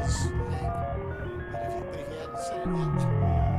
his leg. But if he hadn't said it yet,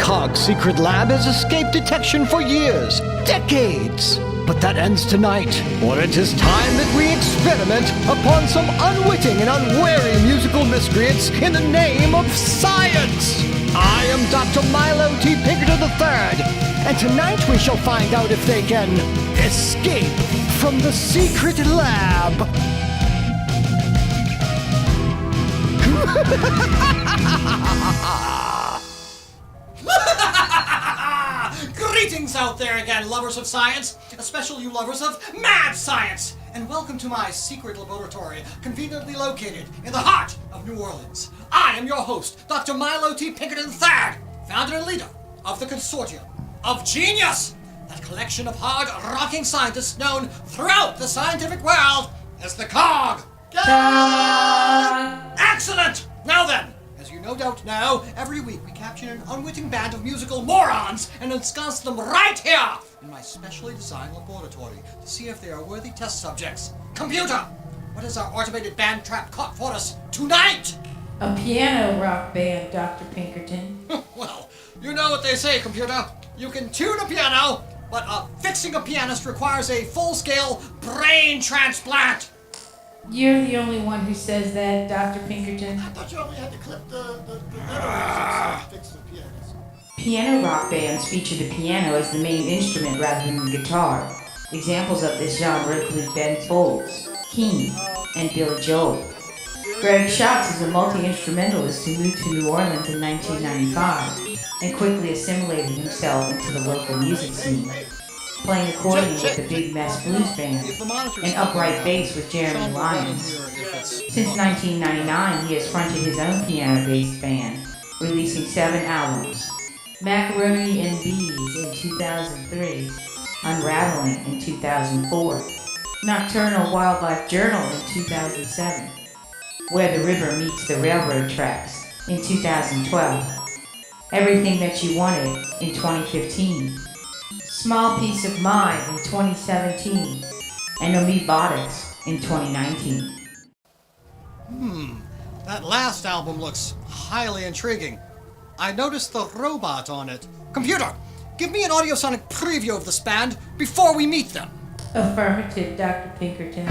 Cog's secret lab has escaped detection for years, decades. But that ends tonight, for it is time that we experiment upon some unwitting and unwary musical miscreants in the name of science. I am Dr. Milo T. Pinkerton III, and tonight we shall find out if they can escape from the secret lab. Greetings out there again, lovers of science, especially you lovers of mad science, and welcome to my secret laboratory, conveniently located in the heart of New Orleans. I am your host, Dr. Milo T. Pinkerton III, founder and leader of the Consortium of Genius, that collection of hard-rocking scientists known throughout the scientific world as the COG. Excellent! Now then, as you no doubt know, every week we capture an unwitting band of musical morons and ensconce them right here in my specially designed laboratory to see if they are worthy test subjects. Computer, what has our automated band trap caught for us tonight? A piano rock band, Dr. Pinkerton. Well, you know what they say, computer. You can tune a piano, but fixing a pianist requires a full-scale brain transplant. You're the only one who says that, Dr. Pinkerton. I thought you only had to clip the to fix the pianist. Piano rock bands feature the piano as the main instrument rather than the guitar. Examples of this genre include Ben Folds, Keane, and Billy Joel. Greg Schatz is a multi-instrumentalist who moved to New Orleans in 1995 and quickly assimilated himself into the local music scene, playing accordion with the Big Mess Blues Band and upright bass with Jeremy Lyons. Since 1999, he has fronted his own piano-based band, releasing 7 albums: Macaroni and Bees in 2003, Unraveling in 2004, Nocturnal Wildlife Journal in 2007, Where the River Meets the Railroad Tracks in 2012, Everything That You Wanted in 2015, Small Peace of Mind in 2017, and Amoebotics in 2019. That last album looks highly intriguing. I noticed the robot on it. Computer, give me an audiosonic preview of this band before we meet them. Affirmative, Dr. Pinkerton.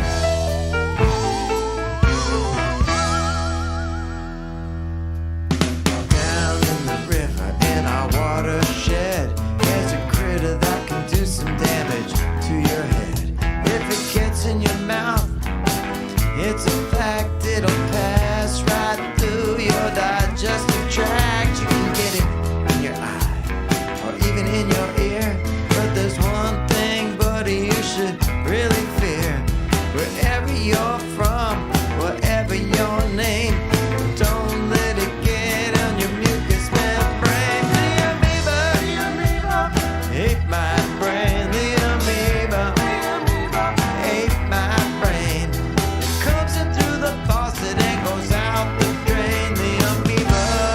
Down in the river in our watershed, there's a critter that can do some damage to your head. If it gets in your mouth, it's a fact, it'll pass right through your digestive tract. You can get it in your eye or even in your ear. But there's one thing, buddy, you should really fear. Wherever you're from, whatever your name, don't let it get on your mucous membrane. The amoeba ate my brain. The amoeba ate my brain. It comes in through the faucet and goes out the drain. The amoeba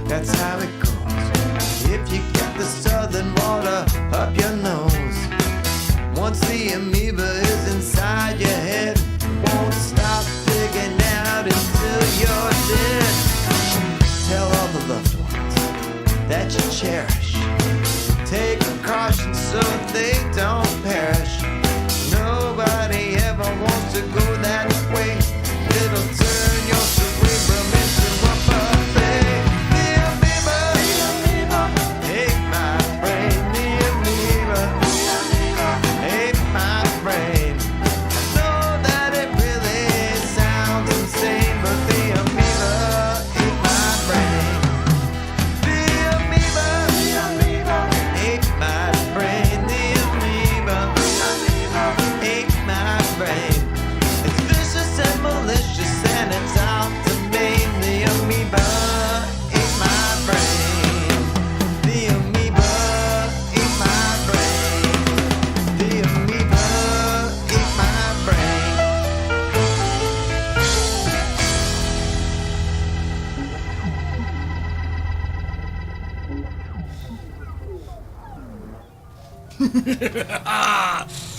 That's how it goes. If you get the southern water up your nose, once the amoeba is inside your head, you won't stop digging out until you're dead. Tell all the loved ones that you cherish. Take precautions so they don't perish. Nobody ever wants to go that way. It'll turn your cerebrum into a buffet. The amoeba ate my brain. The amoeba ate my brain. I know that it really sounds insane, but the amoeba ate my brain. The amoeba ate my brain. The amoeba ate my brain. It's vicious and malicious and it's out to maim. The amoeba ate my brain. The amoeba ate my brain. The amoeba ate my brain.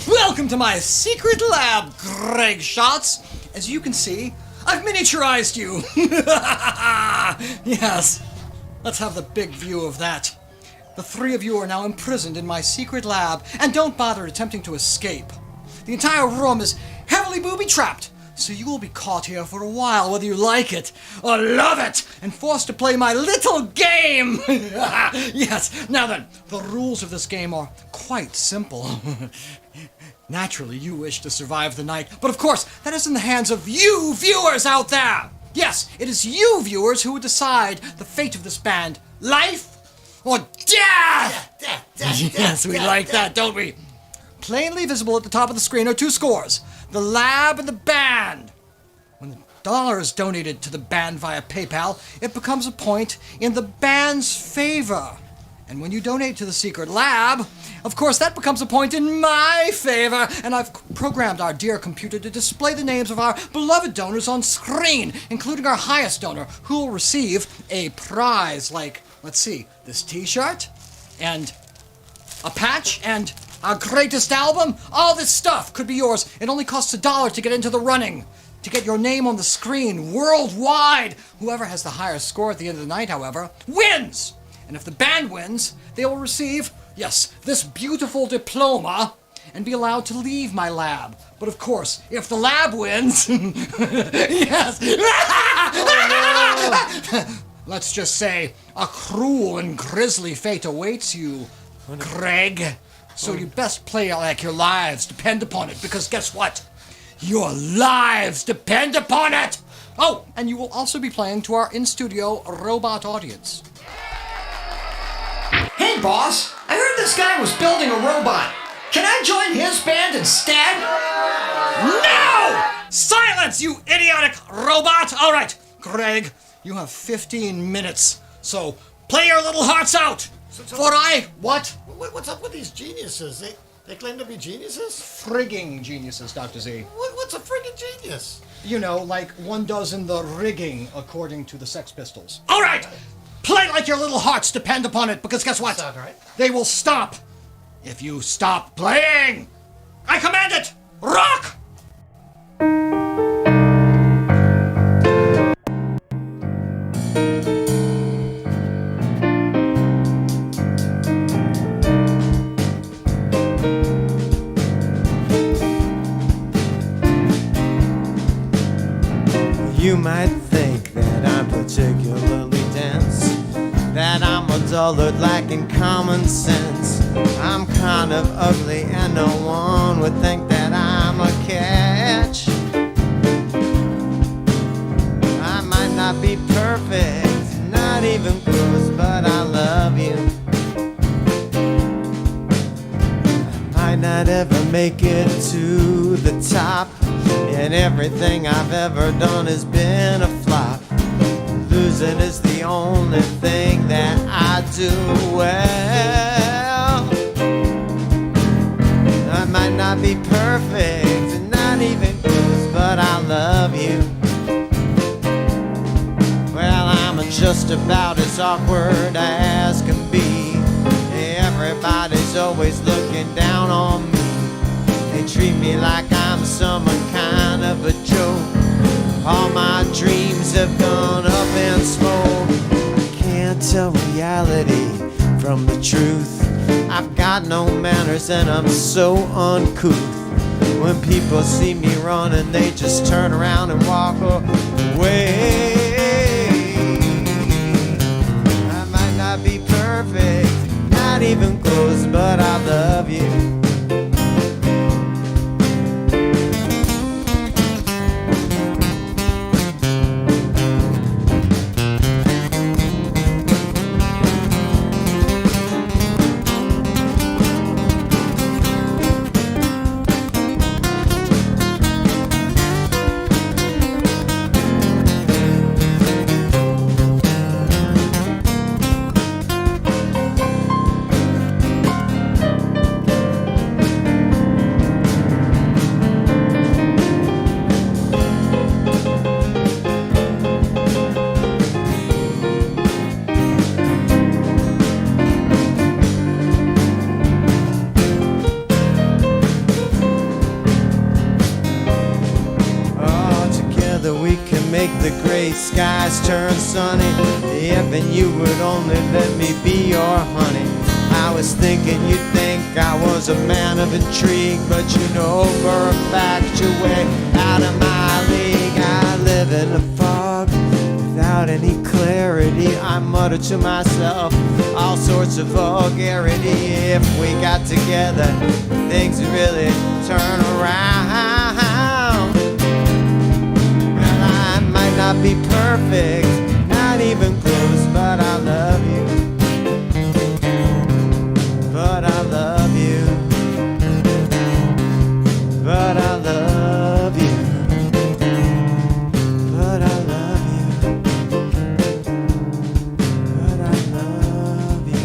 Welcome to my secret lab, Greg Schatz. As you can see, I've miniaturized you. Yes, let's have the big view of that. The three of you are now imprisoned in my secret lab, and don't bother attempting to escape. The entire room is heavily booby-trapped, so you will be caught here for a while, whether you like it or love it, and forced to play my little game. Yes, now then, the rules of this game are quite simple. Naturally, you wish to survive the night, but of course, that is in the hands of you viewers out there. Yes, it is you viewers who would decide the fate of this band. Life or death! Yes, we like that, don't we? Plainly visible at the top of the screen are two scores: the lab and the band. When the dollar is donated to the band via PayPal, it becomes a point in the band's favor. And when you donate to the secret lab, of course that becomes a point in my favor. And I've programmed our dear computer to display the names of our beloved donors on screen, including our highest donor, who will receive a prize like, let's see, this t-shirt, and a patch, and our greatest album. All this stuff could be yours. It only costs $1 to get into the running, to get your name on the screen worldwide. Whoever has the higher score at the end of the night, however, wins. And if the band wins, they will receive, yes, this beautiful diploma and be allowed to leave my lab. But of course, if the lab wins, yes, let's just say a cruel and grisly fate awaits you, Greg. So you best play like your lives depend upon it, because guess what? Your lives depend upon it! Oh, and you will also be playing to our in-studio robot audience. Hey, boss, I heard this guy was building a robot. Can I join his band instead? No! Silence, you idiotic robot! All right, Greg, you have 15 minutes, so play your little hearts out. What? What's up with these geniuses? They claim to be geniuses? Frigging geniuses, Dr. Z. What's a friggin' genius? You know, like one does in the rigging, according to the Sex Pistols. All right! Play like your little hearts depend upon it, because guess what? Sound right. They will stop if you stop playing! I command it! Rock! You might think that I'm particularly dense, that I'm a dullard lacking common sense. I'm kind of ugly and no one would think that I'm a catch. I might not be perfect, not even close, but I love you. I might not ever make it to the top, and everything I've ever done has been a flop. Losing is the only thing that I do well. I might not be perfect, and not even close, but I love you. Well, I'm just about as as awkward as can be. Everybody's always looking down on me. They treat me like I'm some kind of a joke. All my dreams have gone up in smoke. Can't tell reality from the truth. I've got no manners and I'm so uncouth. When people see me running, they just turn around and walk away. I might not be perfect, not even close, but I love you. We can make the gray skies turn sunny. If and you would only let me be your honey. I was thinking you'd think I was a man of intrigue, but you know for a fact you're way out of my league. I live in a fog without any clarity. I mutter to myself all sorts of vulgarity. If we got together, things would really turn around. Not be perfect, not even close, but I love you. But I love you. But I love you. But I love you. But I love you.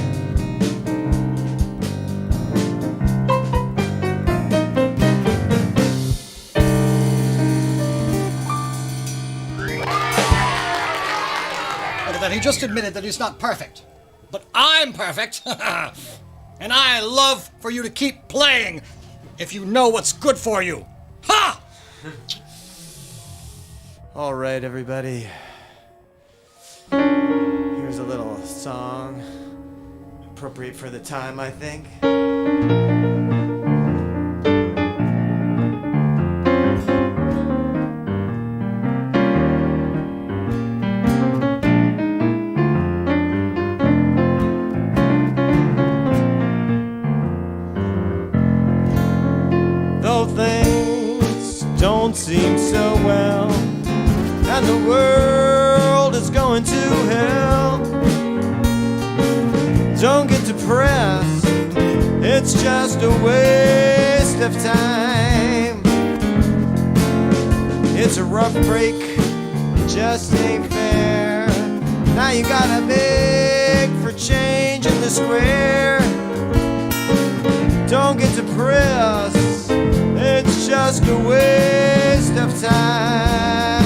That he just admitted that he's not perfect. But I'm perfect. And I love for you to keep playing if you know what's good for you. Ha! All right, everybody. Here's a little song appropriate for the time, I think. Things don't seem so well, and the world is going to hell. Don't get depressed, it's just a waste of time. It's a rough break, it just ain't fair. Now you gotta beg for change in the square. Don't get depressed, it's just a waste of time.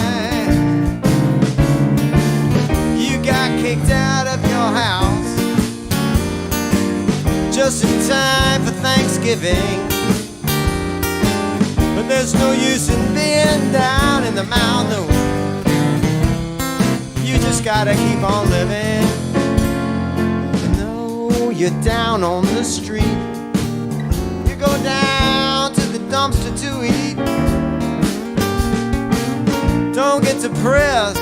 You got kicked out of your house just in time for Thanksgiving. But there's no use in being down in the mountain. You just gotta keep on living. You know you're down on the street. You go down to the dumpster to eat. Don't get depressed,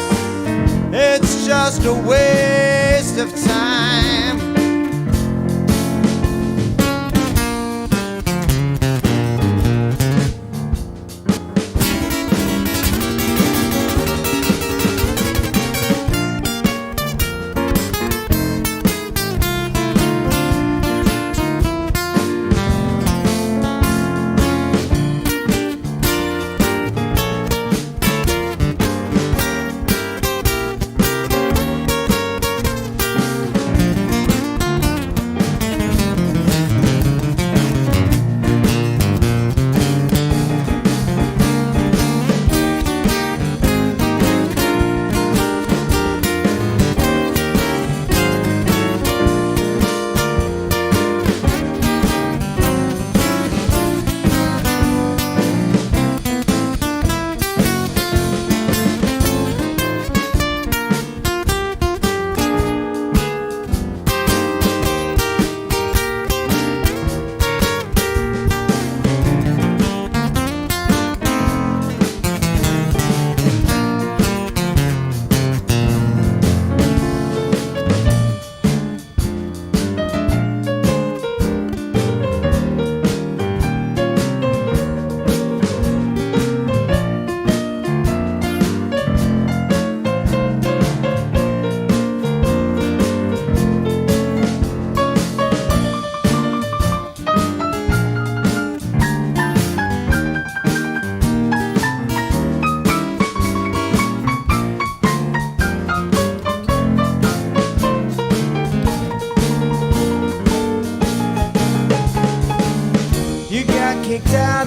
it's just a waste of time.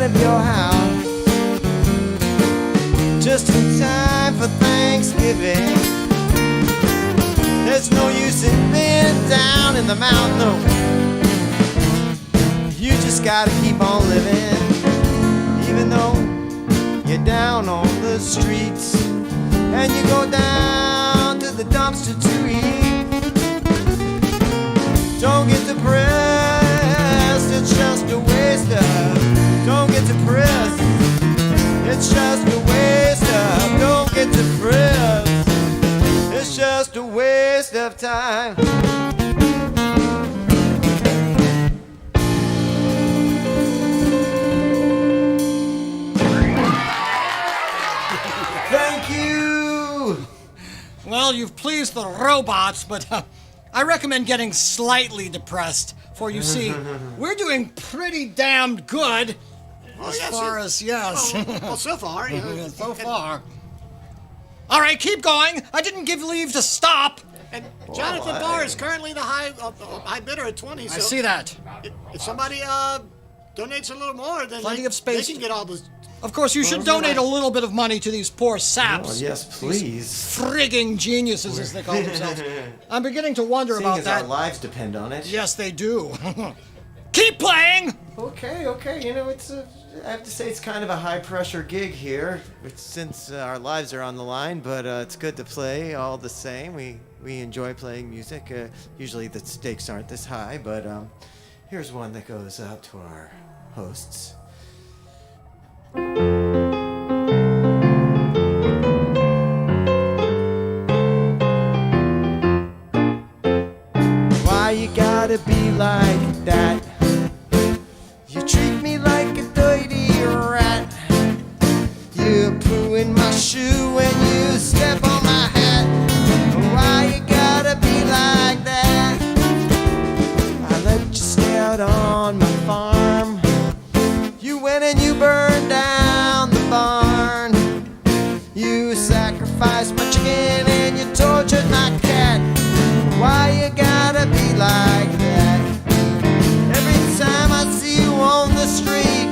front of your house just in time for Thanksgiving. There's no use in being down in the mountain, no. You just gotta keep on living, even though you're down on the streets and you go down to the dumpster to eat. Don't get depressed, it's just a waste of. Don't get depressed, it's just a waste of. Don't get depressed, it's just a waste of time. Thank you. Well, you've pleased the robots, but I recommend getting slightly depressed. For you see, we're doing pretty damn good as far as, yes. Well, so far, you know. So far. All right, keep going. I didn't give leave to stop. And Jonathan Barr is currently the high bidder at 20. So I see that. If somebody donates a little more, then Plenty of space. they can get all this. Of course, you should donate a little bit of money to these poor saps. Oh, yes, please. Frigging geniuses, as they call themselves. I'm beginning to wonder Seeing about as that. our lives depend on it. Yes, they do. Keep playing! Okay. You know, I have to say it's kind of a high-pressure gig here, since our lives are on the line. But it's good to play all the same. We enjoy playing music. Usually the stakes aren't this high, but here's one that goes out to our hosts. Why you gotta be like that? You treat me like a dirty rat. You poo in my shoe when you step on my hat. Why you gotta be like that? I let you stay out on my farm. You went and you burned down the barn. You sacrificed my chicken and you tortured my cat. Why you gotta be like that? Every time I see you on the street,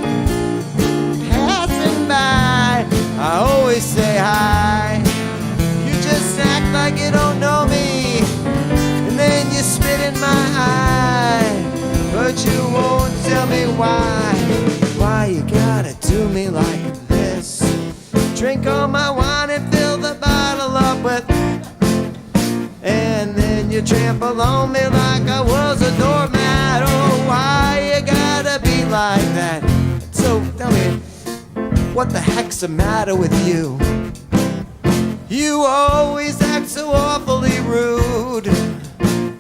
passing by, I always say hi. You just act like you don't know me, and then you spit in my eye, but you won't tell me why. Why you gotta do me like this? Drink all my wine and fill the bottle up with, and then you trample on me like I was a doormat. Oh, why you gotta be like that? So tell me, what the heck's the matter with you? You always act so awfully rude.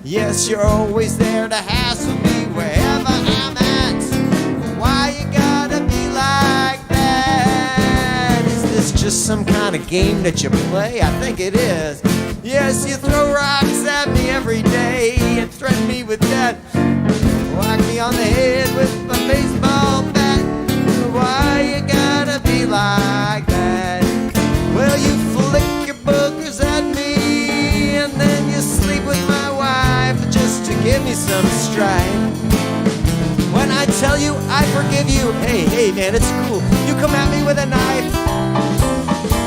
Yes, you're always there to hassle me wherever I'm at. Why you gotta be like that? Is this just some kind of game that you play? I think it is. Yes, you throw rocks at me every day and threaten me with death. Whack me on the head with a baseball bat. Why you gotta be like that? Well, you flick your boogers at me and then you sleep with my wife just to give me some strife. When I tell you I forgive you, hey man, it's cool. You come at me with a knife,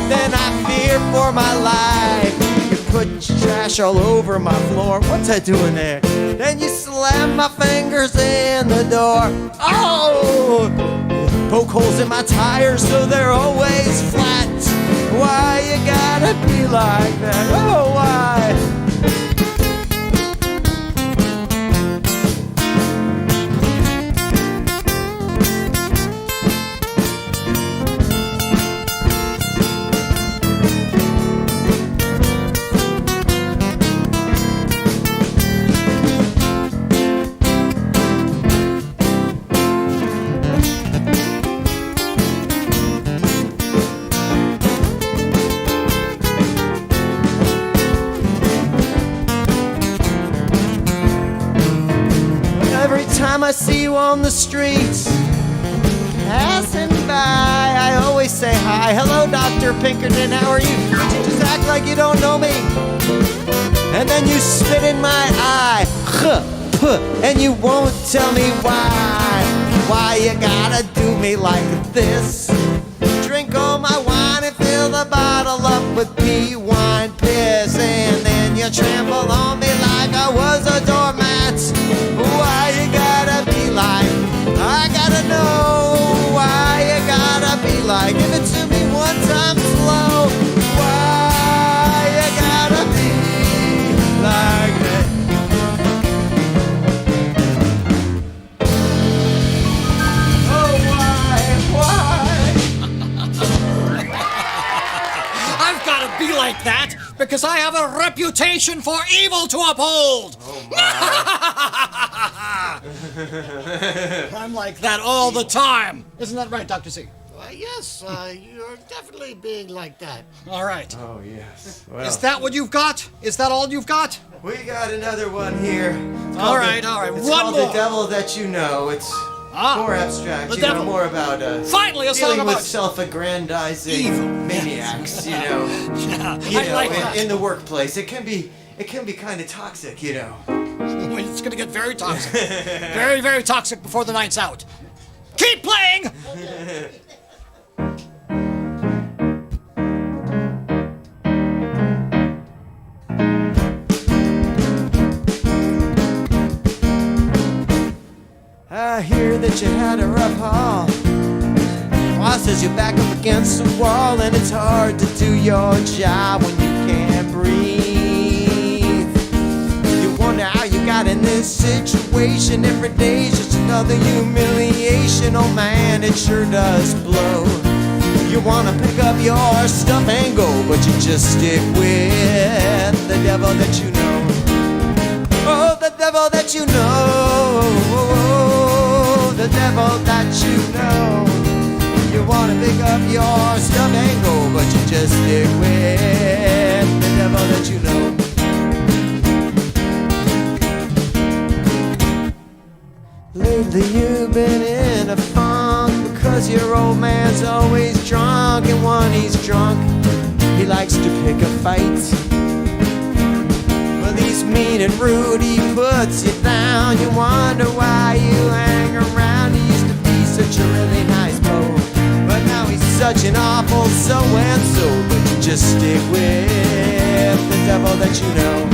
then I fear for my life. You put trash all over my floor. What's I doing there? Then you slam my fingers in the door. Oh! Poke holes in my tires so they're always flat. Why you gotta be like that? Oh, why? Time I see you on the streets, passing by, I always say hi. Hello, Dr. Pinkerton, how are you? You just act like you don't know me, and then you spit in my eye, and you won't tell me why. Why you gotta do me like this. Drink all my wine and fill the bottle up with pea wine piss. And then you trample on me like I was a doormat. Why you gotta be like, I gotta know why you gotta be like, give it to me one time slow. Why you gotta be like that? Oh, why? I've got to be like that because I have a reputation for evil to uphold. I'm like that all the time. Isn't that right, Dr. C? Yes, you're definitely being like that. All right. Oh, yes. Well, Is that what you've got? Is that all you've got? we got another one here. It's All called right. It's One called more. The Devil That You Know. It's more abstract. The You know, devil. more about Finally, a song dealing with about self-aggrandizing evil. maniacs. You know, Yeah, you I know, like that. in the workplace, it can be kind of toxic. You know. It's going to get very toxic. Very, very toxic before the night's out. Keep playing! I hear that you had a rough haul. Boss says you're back up against the wall, and it's hard to do your job when you can't breathe. You wonder how you got in this situation. Every day's just another humiliation. Oh man, it sure does blow. You wanna pick up your stuff and go, but you just stick with the devil that you know. Oh, the devil that you know. The devil that you know. You wanna pick up your stuff and go, but you just stick with the devil that you know. Lately you've been in a funk because your old man's always drunk, and when he's drunk, he likes to pick a fight. Well, he's mean and rude, he puts you down. You wonder why you hang around. He used to be such a really nice beau, but now he's such an awful so-and-so. But you just stick with the devil that you know.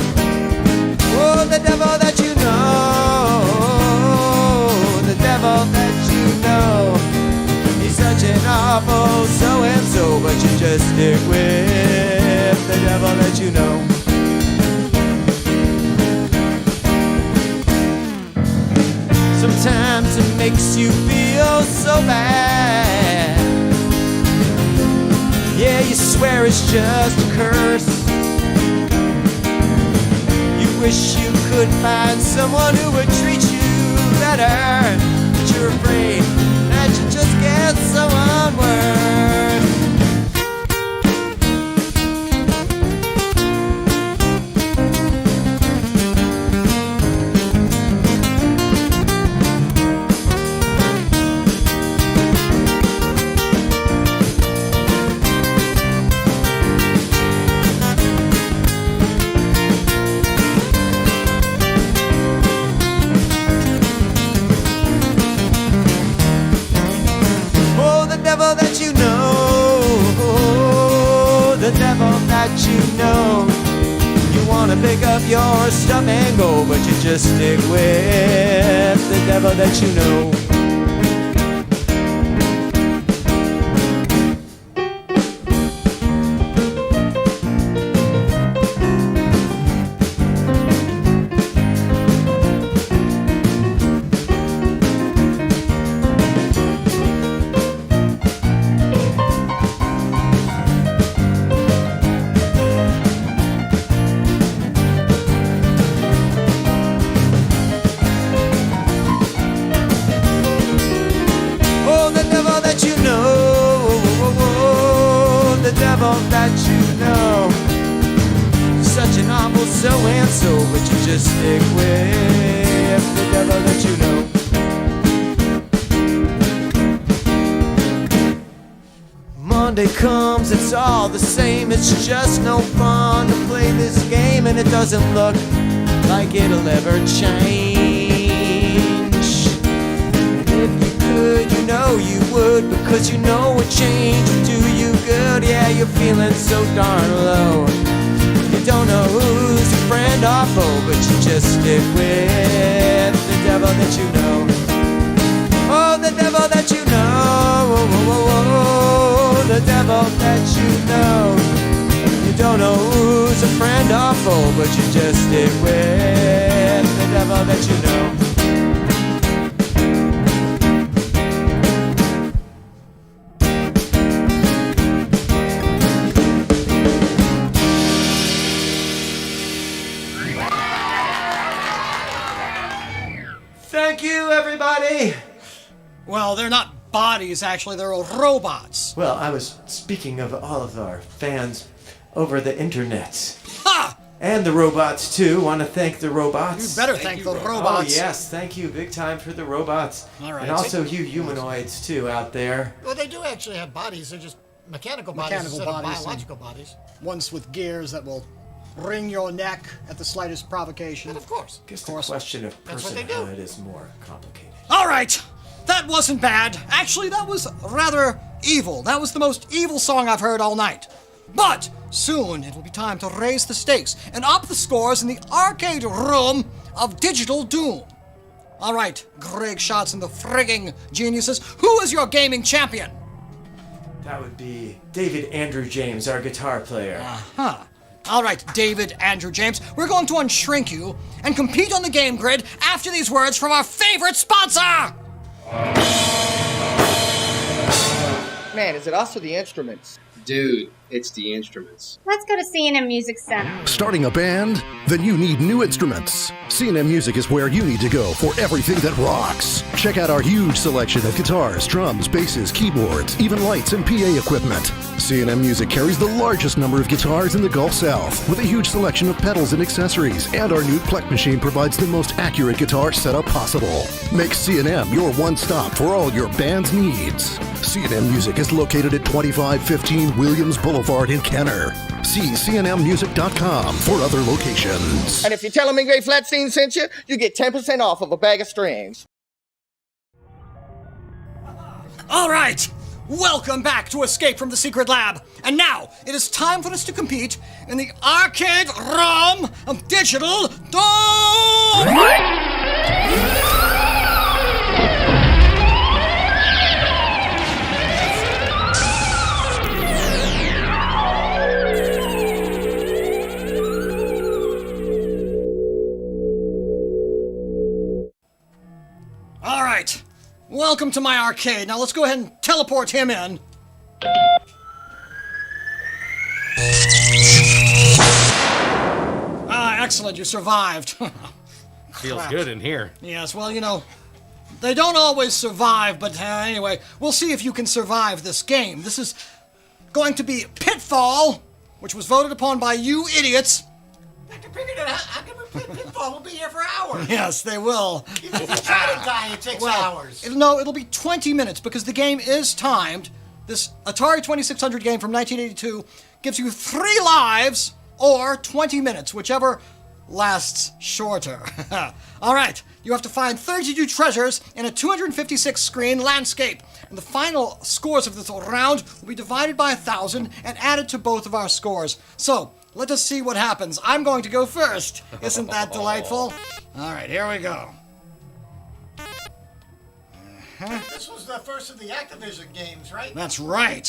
Oh, the devil that you know. The devil that you know. He's such an awful so-and-so, but you just stick with the devil that you know. Sometimes it makes you feel so bad. Yeah, you swear it's just a curse. You wish you could find someone who would treat you better, but you're afraid that you just get someone worse. The devil that you know. You wanna pick up your stuff and go, but you just stick with the devil that you know. That you know, such an awful so-and-so, but you just stick with the devil that you know. Monday comes, it's all the same. It's just no fun to play this game, and it doesn't look like it'll ever change. And if you could, you know know you would, because you know a change would do you good. Yeah, you're feeling so darn low. You don't know who's your friend or foe, but you just stick with the devil that you know. Oh, the devil that you know. Oh, oh, oh, oh, the devil that you know. You don't know who's a friend or foe, but you just stick with the devil that you know. Thank you, everybody! Well, they're not bodies, actually. They're robots. Well, I was speaking of all of our fans over the internet. Ha! And the robots, too. Want to thank the robots. You better thank the robots. Oh, yes. Thank you. Big time for the robots. All right. And also you humanoids, too, out there. Well, they do actually have bodies. They're just mechanical bodies instead of biological bodies. Ones with gears that will wring your neck at the slightest provocation. And of course. I guess the question of That's what they do. personhood is more complicated. All right. That wasn't bad. Actually, that was rather evil. That was the most evil song I've heard all night. But soon it will be time to raise the stakes and up the scores in the arcade room of Digital Doom. All right, Greg Schatz and the Friggin geniuses, who is your gaming champion? That would be David Andrew James, our guitar player. Huh. All right, David Andrew James, we're going to unshrink you and compete on the game grid after these words from our favorite sponsor! Man, is it us or the instruments? Dude, it's the instruments. Let's go to C&M Music Center. Starting a band? Then you need new instruments. C&M Music is where you need to go for everything that rocks. Check out our huge selection of guitars, drums, basses, keyboards, even lights and PA equipment. C&M Music carries the largest number of guitars in the Gulf South with a huge selection of pedals and accessories, and our new Plek machine provides the most accurate guitar setup possible. Make C&M your one-stop for all your band's needs. C&M Music is located at 2515 Williams Boulevard in Kenner. See cnmmusic.com for other locations. And if you're telling me Gray Flatscene sent you, you get 10% off of a bag of strings. All right, welcome back to Escape from the Secret Lab. And now it is time for us to compete in the arcade room of Digital Doom. All right, welcome to my arcade. Now let's go ahead and teleport him in. Ah, excellent, you survived. Feels good in here. Yes, well, you know, they don't always survive, but anyway, we'll see if you can survive this game. This is going to be Pitfall, which was voted upon by you idiots. Dr. Friggin, how come Pitfall will be here for hours? Yes, they will. Even if you try to die, it takes hours. It'll be 20 minutes because the game is timed. This Atari 2600 game from 1982 gives you 3 lives or 20 minutes, whichever lasts shorter. All right, you have to find 32 treasures in a 256-screen landscape. And the final scores of this round will be divided by 1,000 and added to both of our scores. So, let us see what happens. I'm going to go first. Isn't that delightful? All right, here we go. This was the first of the Activision games, right? That's right.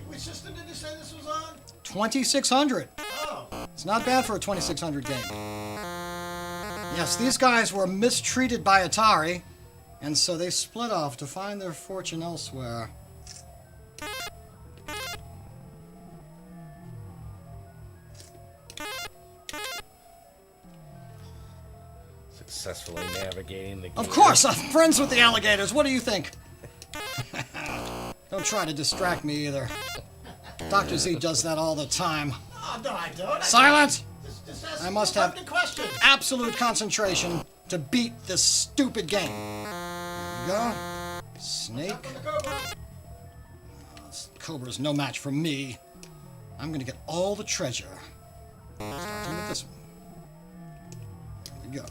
Which system did you say this was on? 2600. Oh. It's not bad for a 2600 game. Yes, these guys were mistreated by Atari, and so they split off to find their fortune elsewhere. Successfully navigating the game. Of course, I'm friends with the alligators. What do you think? Don't try to distract me either. Dr. Z does that all the time. Oh, no, I don't. Silence! Just ask I must a have pertinent question. absolute concentration to beat this stupid game. There we go. Snake. From the Cobra. This Cobra's no match for me. I'm gonna get all the treasure. Starting with this one. There we go.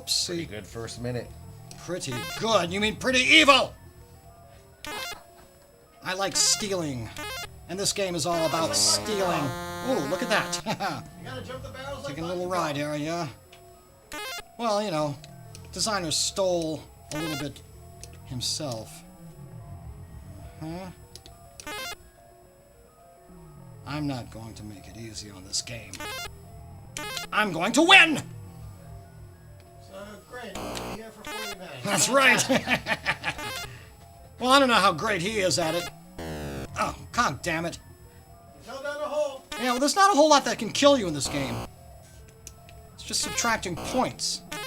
Whoopsie. Pretty good first minute. Pretty good? You mean pretty evil? I like stealing. And this game is all about stealing. Ooh, look at that. You gotta jump the barrels like Taking a little ride here, yeah? Well, you know, designer stole a little bit himself. I'm not going to make it easy on this game. I'm going to win! So, great. We'll be here for 40 minutes. That's right. Well, I don't know how great he is at it. Oh, god damn it. You fell down the hole. Yeah, well, there's not a whole lot that can kill you in this game. It's just subtracting points. You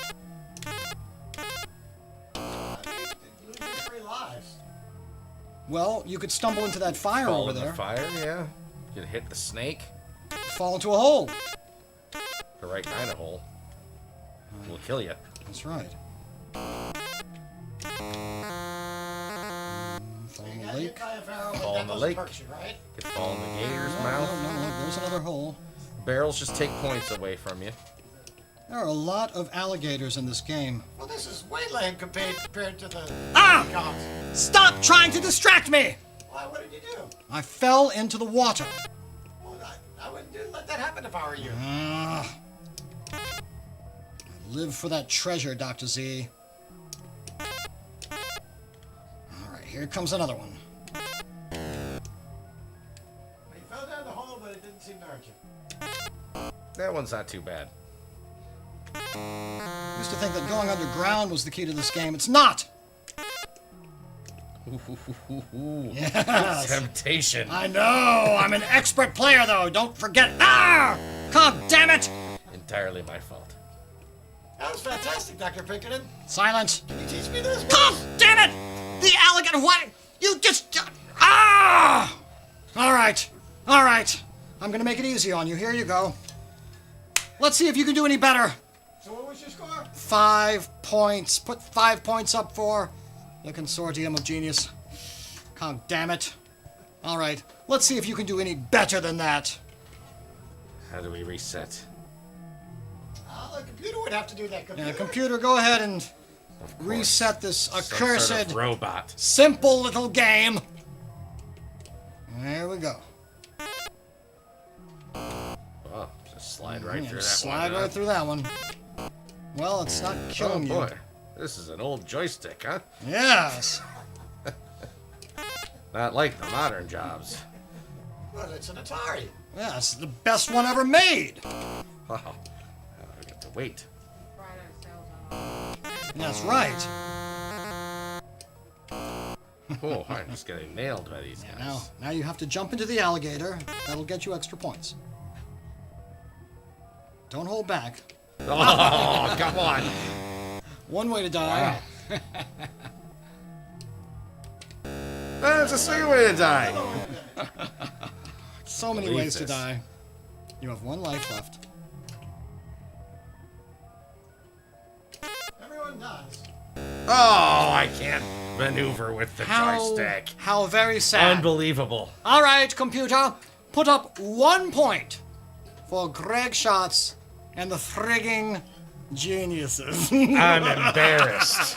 lose your 3 lives. Well, you could stumble into that fire Fall over in there. the fire, yeah. You could hit the snake. Fall into a hole. The right kind of hole. Will kill you. That's right. Fall in the lake. Fall in the lake. Hurt you, right? Could fall in the gator's No, mouth. no, there's another hole. Barrels just take points away from you. There are a lot of alligators in this game. Well, this is way lame compared to the Ah! Stop trying to distract me! Why? What did you do? I fell into the water. Well, I wouldn't let that happen if I were you. I live for that treasure, Dr. Z. Alright, here comes another one. You fell down the hole, but it didn't seem to hurt you. That one's not too bad. Used to think that going underground was the key to this game. It's not! Yes. Temptation. I know! I'm an expert player, though! Don't forget! Ah! God damn it! Entirely my fault. That was fantastic, Dr. Pinkerton. Silence! Can you teach me this? God damn it! The alligator, what? You just... Ah! Alright. Alright. I'm gonna make it easy on you. Here you go. Let's see if you can do any better. So what was your score? 5 points. Put 5 points up for the Consortium of Genius. God damn it. Alright. Let's see if you can do any better than that. How do we reset? The computer would have to do that. Yeah, computer, go ahead and reset this accursed Some sort of robot. simple little game. There we go. Oh, just slide right through that Slide one. right through that one. Well, it's not killing Oh boy, you. this is an old joystick, huh? Yes. Not like the modern jobs. Well, it's an Atari. Yes, the best one ever made. Wow. I get to wait. That's right. Oh, I'm just getting nailed by these guys. Now you have to jump into the alligator. That'll get you extra points. Don't hold back. Oh, come on. One way to die. Wow. That's a second way to die. So many Believe ways to this. die. You have 1 life left. Everyone does. Oh, I can't maneuver with the joystick. How very sad. Unbelievable. All right, computer. Put up 1 point for Greg Schatz and the frigging geniuses. I'm embarrassed.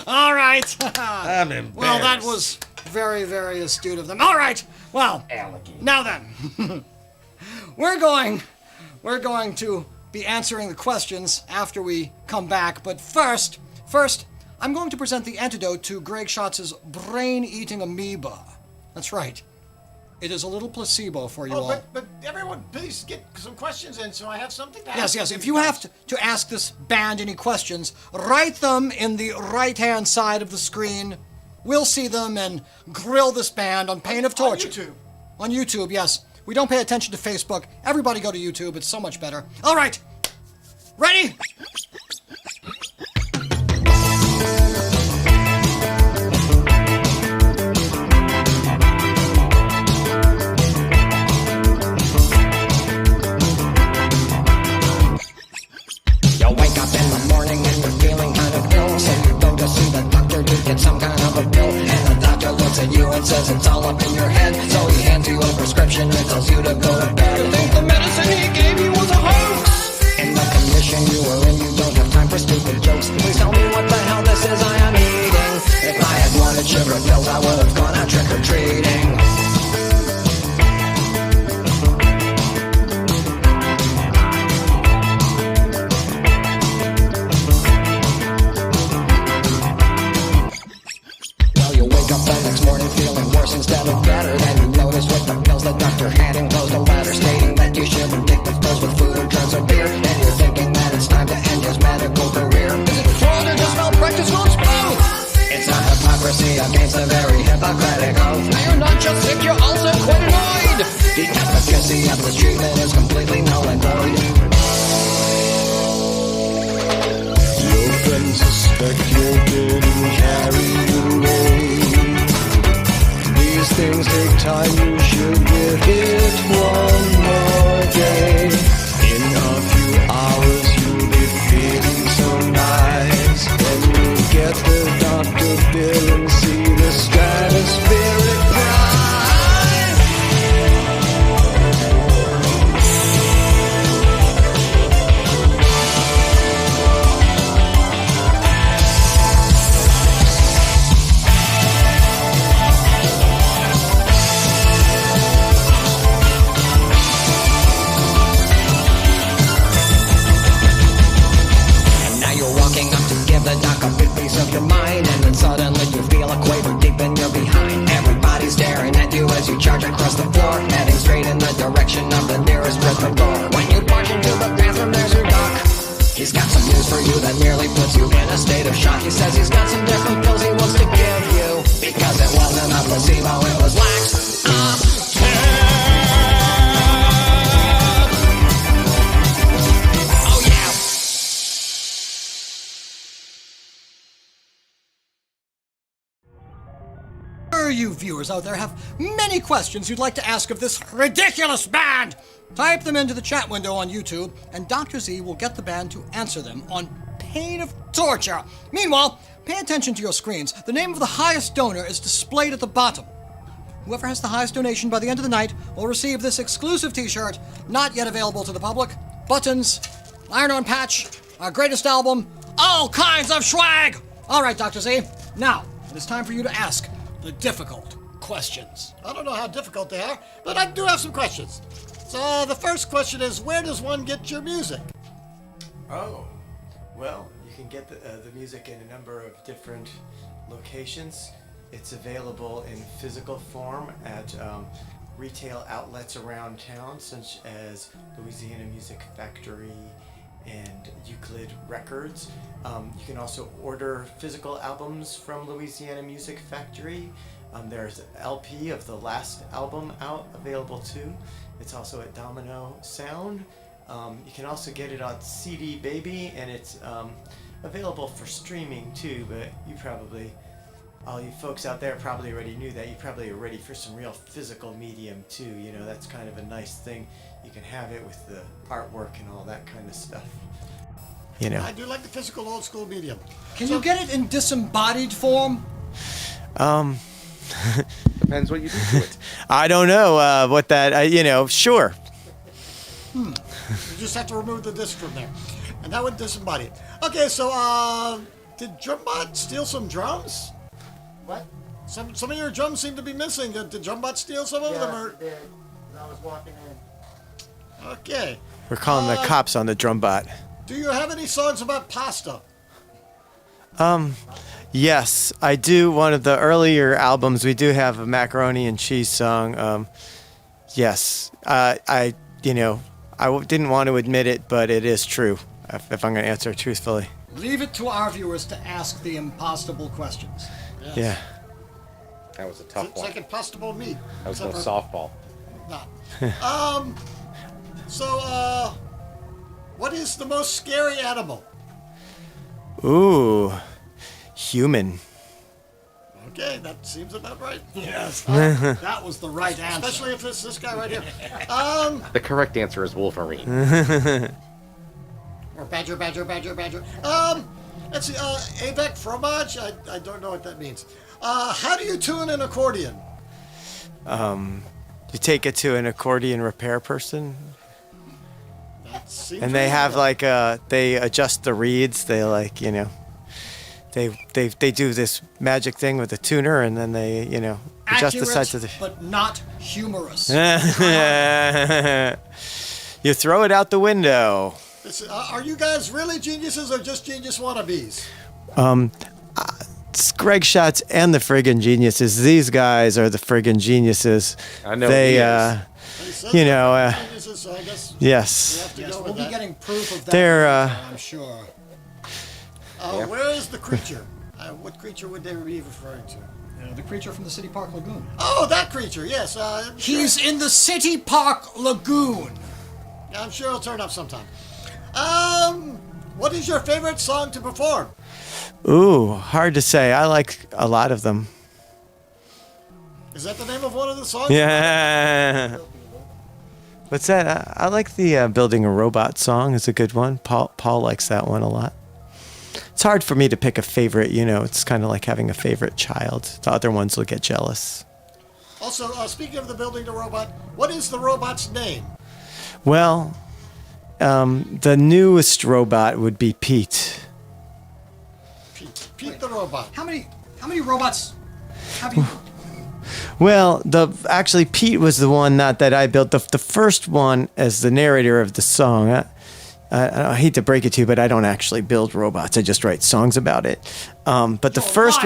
All right. I'm embarrassed. Well, that was very, very astute of them. All right. Well, alligator. Now then, we're going to be answering the questions after we come back. But first, I'm going to present the antidote to Greg Schatz's brain-eating amoeba. That's right. It is a little placebo for you all. But everyone, please get some questions in so I have something to ask. Yes. If you have to ask this band any questions, write them in the right-hand side of the screen. We'll see them and grill this band on pain of torture. On YouTube. On YouTube, yes. We don't pay attention to Facebook. Everybody go to YouTube. It's so much better. All right. Ready? You wake up in the morning and you're feeling kind of ill, so you go to see the doctor to get some kind of a pill. And the doctor looks at you and says it's all up in your head, so he hands you a prescription and tells you to go to bed. You think the medicine he gave you was a hoax? In the condition you were in, you don't have time for stupid jokes. enclosed a letter stating that you shouldn't take the pills with food or drugs or beer. And you're thinking that it's time to end his medical career. Is it fraud or just malpractice? Well, it's both. It's not hypocrisy against a very Hippocratic oath. Now you're not just sick, you're also quite annoyed. The efficacy of this treatment is completely null and void. Your friends suspect you're getting carried away. These things take time, you should give it one more day. In a few hours you'll be feeling so nice. Then you'll get the doctor bill and see the stratospheric prize. The doc a big piece of your mind, and then suddenly you feel a quaver deep in your behind. Everybody's staring at you as you charge across the floor, heading straight in the direction of the nearest rhythm door. When you plunge into the bathroom, there's your doc. He's got some news for you that nearly puts you in a state of shock. He says he's got some different pills he wants to give you, because it wasn't a placebo, it was lax. You viewers out there have many questions you'd like to ask of this ridiculous band. Type them into the chat window on YouTube, and Dr. Z will get the band to answer them on pain of torture. Meanwhile, pay attention to your screens. The name of the highest donor is displayed at the bottom. Whoever has the highest donation by the end of the night will receive this exclusive t-shirt, not yet available to the public, buttons, iron-on patch, our greatest album, all kinds of swag! All right, Dr. Z, now it is time for you to ask the difficult questions. I don't know how difficult they are, but I do have some questions. So the first question is, where does one get your music? Oh, well, you can get the music in a number of different locations. It's available in physical form at retail outlets around town, such as Louisiana Music Factory and Euclid Records. You can also order physical albums from Louisiana Music Factory. There's an LP of the last album out available too. It's also at Domino Sound. You can also get it on CD Baby, and it's available for streaming too, but you probably, all you folks out there probably already knew that. You probably are ready for some real physical medium too. You know, that's kind of a nice thing. You can have it with the artwork and all that kind of stuff. You know. I do like the physical old school medium. Can you get it in disembodied form? Depends what you do to it. I don't know what that, sure. You just have to remove the disc from there. And that would disembody it. Okay, so, did Drumbot steal some drums? What? Some of your drums seem to be missing. Did Drumbot steal some of them? Or? Did. I was walking in. Okay. We're calling the cops on the Drumbot. Do you have any songs about pasta? Yes, I do. One of the earlier albums, we do have a macaroni and cheese song. Yes, I didn't want to admit it, but it is true, if I'm going to answer truthfully. Leave it to our viewers to ask the impossible questions. Yes. Yeah. That was a tough It's one. like impossible meat. That was no softball. Not. So, what is the most scary animal? Ooh, human. Okay, that seems about right. Yes, that was the right answer. Especially if it's this guy right here. The correct answer is Wolverine. Or badger. Let's see, Avec fromage? I don't know what that means. How do you tune an accordion? You take it to an accordion repair person, That seems and they have reasonable. they adjust the reeds. They they do this magic thing with the tuner, and then they adjust the sides of the. But not humorous. You throw it out the window. Are you guys really geniuses or just genius wannabes? it's Greg Schatz and the Friggin Geniuses. These guys are the Friggin Geniuses. I know They, he is. He says you know, they're geniuses, so I guess yes. we have to Yes, go we'll with be that. getting proof of that. They're, I'm sure. Where is the creature? What creature would they be referring to? The creature from the City Park Lagoon. Oh, that creature, yes. He's in the City Park Lagoon. I'm sure he'll turn up sometime. What is your favorite song to perform? Ooh, hard to say. I like a lot of them. Is that the name of one of the songs? Yeah. What's that? I like the Building a Robot song. It's a good one. Paul likes that one a lot. It's hard for me to pick a favorite. You know, it's kind of like having a favorite child. The other ones will get jealous. Also, speaking of the Building the Robot, what is the robot's name? Well, the newest robot would be Pete. Pete the Robot. How many robots have you? Well, actually Pete was the one not that I built. The first one as the narrator of the song. I hate to break it to you, but I don't actually build robots. I just write songs about it. But the first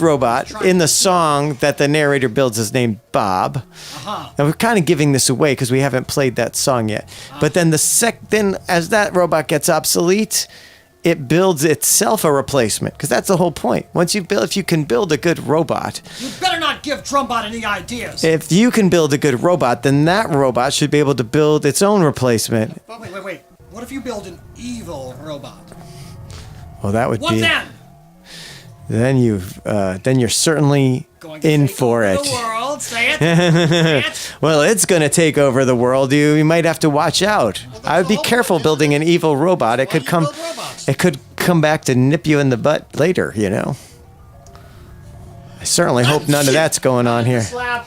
robot in the song that the narrator builds is named Bob. And we're kind of giving this away because we haven't played that song yet. But then then as that robot gets obsolete, it builds itself a replacement because that's the whole point. If you can build a good robot, You better not give Drumbot any ideas. if you can build a good robot, then that robot should be able to build its own replacement. But wait. What if you build an evil robot? Well, that would What be. then? Then you're certainly Going to in take for over it. the world. Say it. Say it. Well, it's going to take over the world. You might have to watch out. I would be careful building an evil robot. It could come. It could come back to nip you in the butt later. You know. I certainly hope none of that's going on here. Slap.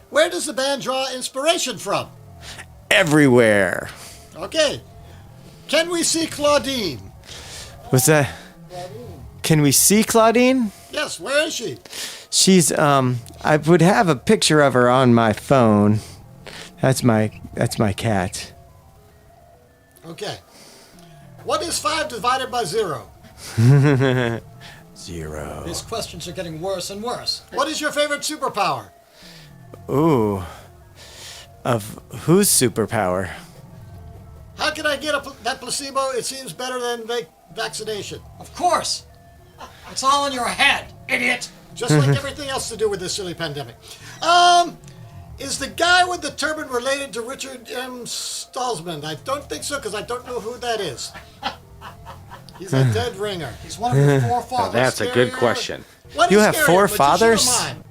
Where does the band draw inspiration from? Everywhere. Okay. Can we see Claudine? What's that? Can we see Claudine? Yes, where is she? She's I would have a picture of her on my phone. That's my cat. Okay. What is 5 divided by 0? 0. These questions are getting worse and worse. What is your favorite superpower? Ooh. Of whose superpower? How can I get that placebo? It seems better than vaccination. Of course. It's all in your head, idiot. Just like everything else to do with this silly pandemic. Is the guy with the turban related to Richard M. Stallman? I don't think so, because I don't know who that is. He's a dead ringer. He's one of your four fathers. That's a good question. What You is have scarier, 4 magician or fathers? mime?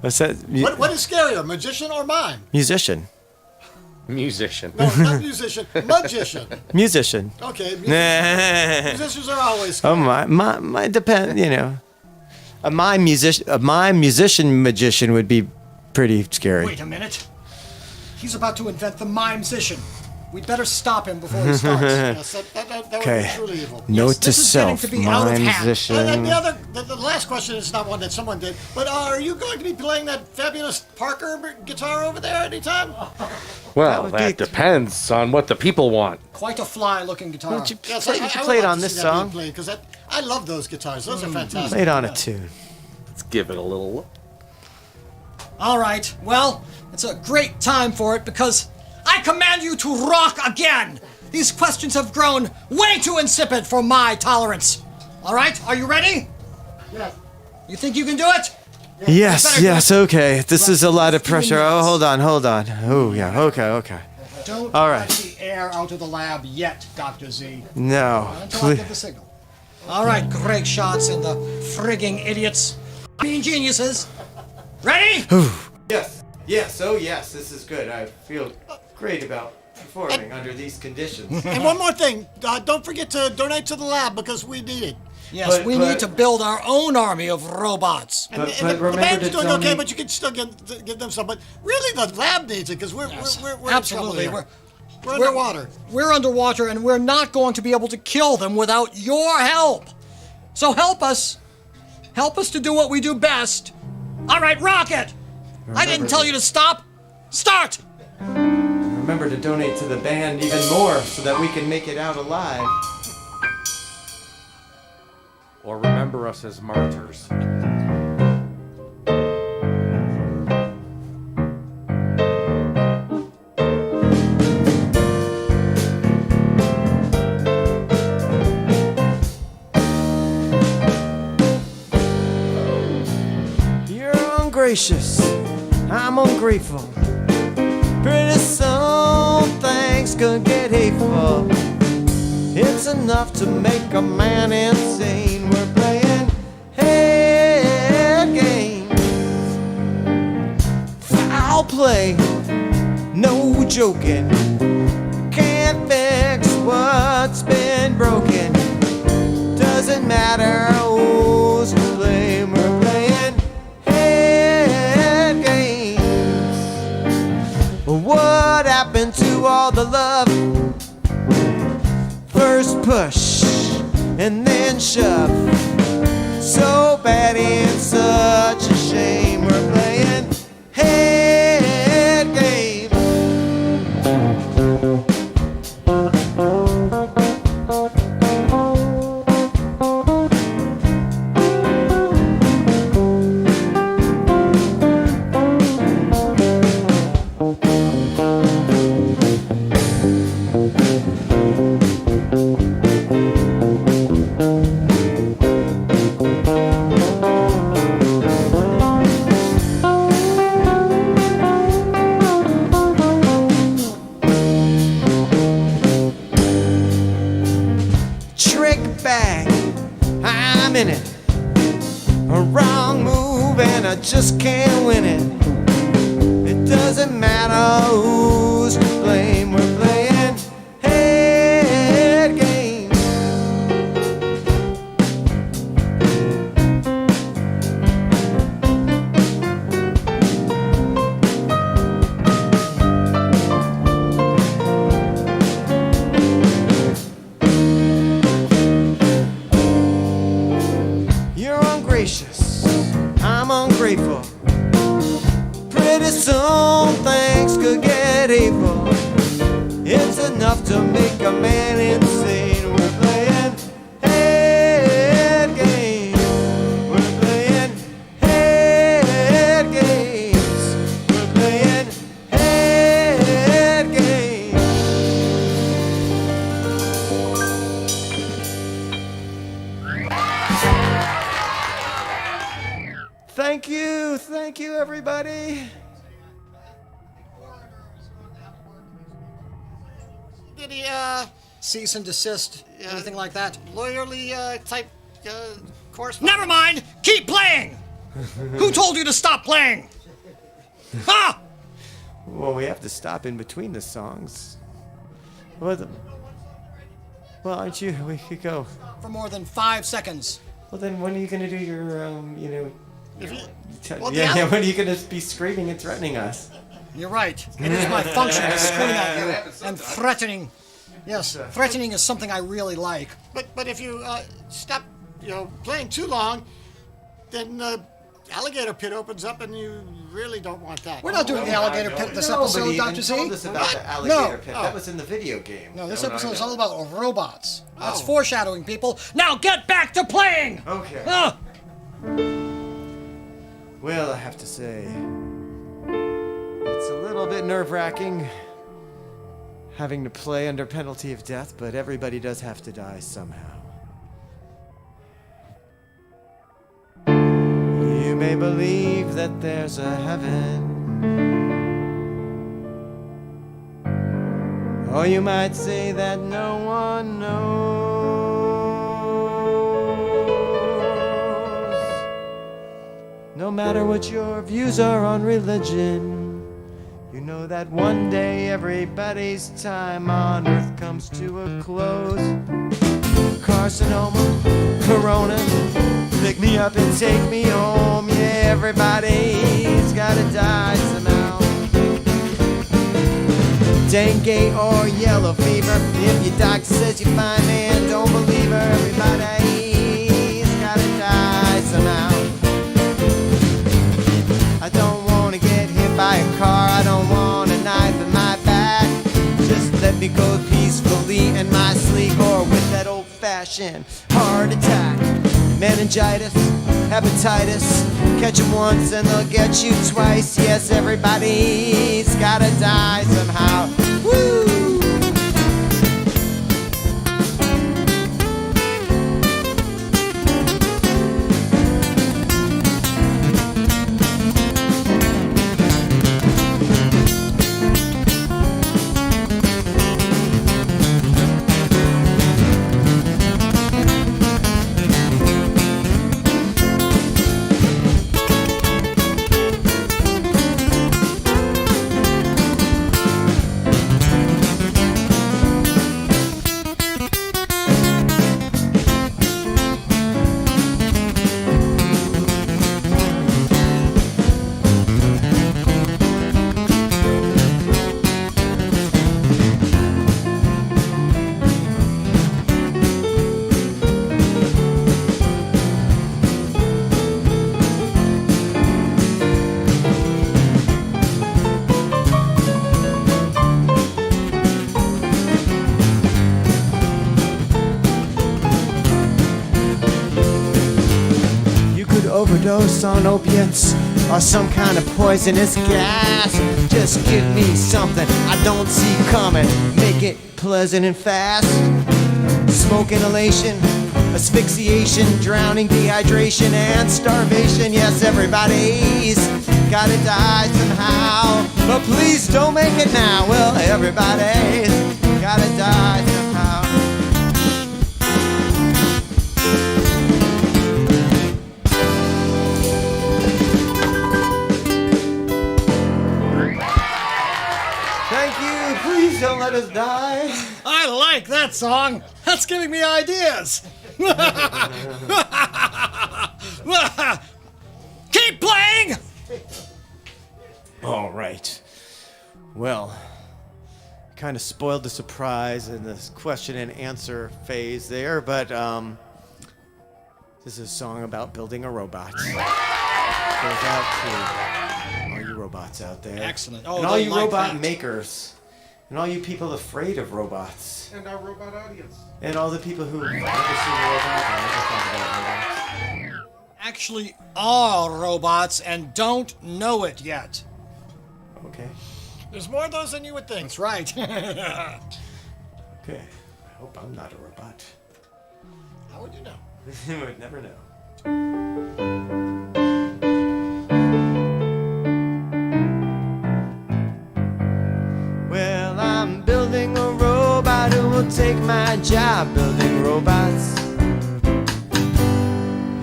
What's that? What is scarier, magician or mime? Musician. Musician. No, not musician, magician. Musician. Okay, Nah. musicians are always Oh scary. my depend. You know, a mime musician magician would be pretty scary. Wait a minute. He's about to invent the mime-cian. We'd better stop him before he starts. Yes, that would Okay. be truly evil. Note to this is getting self: to be out of hand. musician. The last question is not one that someone did, but are you going to be playing that fabulous Parker guitar over there anytime? Well, that depends on what the people want. Quite a fly-looking guitar. Why don't you Yes, play, I would you would play it like on to this see that being song? played, 'cause I love those guitars. Those are fantastic. Play it on a tune. Let's give it a little look. All right. Well, it's a great time for it because I command you to rock again. These questions have grown way too insipid for my tolerance. All right. Are you ready? Yes. You think you can do it? Yes, okay. This is a lot of pressure. Oh, hold on. Oh, yeah, okay. Don't All let right. the air out of the lab yet, Dr. Z. No, Until I please. give the signal. All right, Greg Schatz and the frigging idiots. Being geniuses. Ready? Yes, oh yes, this is good. I feel great about performing under these conditions. And one more thing, don't forget to donate to the lab because we need it. Yes, But- we but- need to build our own army of robots. And, But the remember band's to doing okay, donate- but you can still give them some. But really, the lab needs it because we're Absolutely. in trouble here. We're underwater. We're underwater, and we're not going to be able to kill them without your help. So help us. Help us to do what we do best. All right, rocket. I didn't tell you to stop. Start. Remember to donate to the band even more so that we can make it out alive. or remember us as martyrs. Gracious, I'm ungrateful. Pretty soon things could get hateful. It's enough to make a man insane. We're playing head games. Foul play, no joking. Can't fix what's been broken. Doesn't matter who's to blame. We're playing what happened to all the love? First push and then shove. So bad it's such a shame. We're playing head games. Just can't win it. It doesn't matter who's to blame. We're playing head games. You're ungracious, I'm ungrateful. Pretty soon things could get hateful. It's enough to make a man insane. We're playing head games. We're playing head games. We're playing head games. Thank you, everybody. Did he cease and desist, anything like that? Lawyerly type course? Never mind! Keep playing! Who told you to stop playing? Ha! Well, we have to stop in between the songs. Well, aren't you? We could go. For more than 5 seconds. Well, then when are you going to do your, Well, when are you going to be screaming and threatening us? You're right. It is my function to scream at you and threatening. Yes, threatening is something I really like. But if you stop, playing too long, then the alligator pit opens up, and you really don't want that. We're not doing the alligator pit this episode, Dr. Z. Told us about the alligator pit. That was in the video game. No, this episode is all about robots. That's foreshadowing, people. Now get back to playing! Okay. Well, I have to say, it's a little bit nerve-wracking having to play under penalty of death, but everybody does have to die somehow. You may believe that there's a heaven, or you might say that no one knows. No matter what your views are on religion, you know that one day everybody's time on earth comes to a close. Carcinoma, corona, pick me up and take me home. Yeah, everybody's gotta die somehow. Dengue or yellow fever, if your doctor says you're fine, man, don't believe her. Everybody's gotta die somehow. I don't wanna get hit by a car, I don't want a knife in my back. Just let me go peacefully in my sleep, or with that old-fashioned heart attack. meningitis, hepatitis. Catch 'em once and they'll get you twice. Yes, everybody's gotta die somehow. Woo! Overdose on opiates or some kind of poisonous gas. Just give me something I don't see coming. Make it pleasant and fast. Smoke inhalation, asphyxiation, drowning, dehydration, and starvation. Yes, everybody's gotta die somehow. But please don't make it now. Well, everybody's gotta die somehow. Please don't let us die. I like that song. That's giving me ideas. Keep playing. All right. Well, kind of spoiled the surprise in this question and answer phase there, but this is a song about building a robot. Goes out to all you robots out there. Excellent. And all you robot makers. And all you people afraid of robots. And our robot audience. And all the people who never seen a robot or never thought about robots. Actually are robots and don't know it yet. Okay. There's more of those than you would think. That's right. Okay. I hope I'm not a robot. How would you know? You would never know. Well, I'm building a robot who will take my job building robots.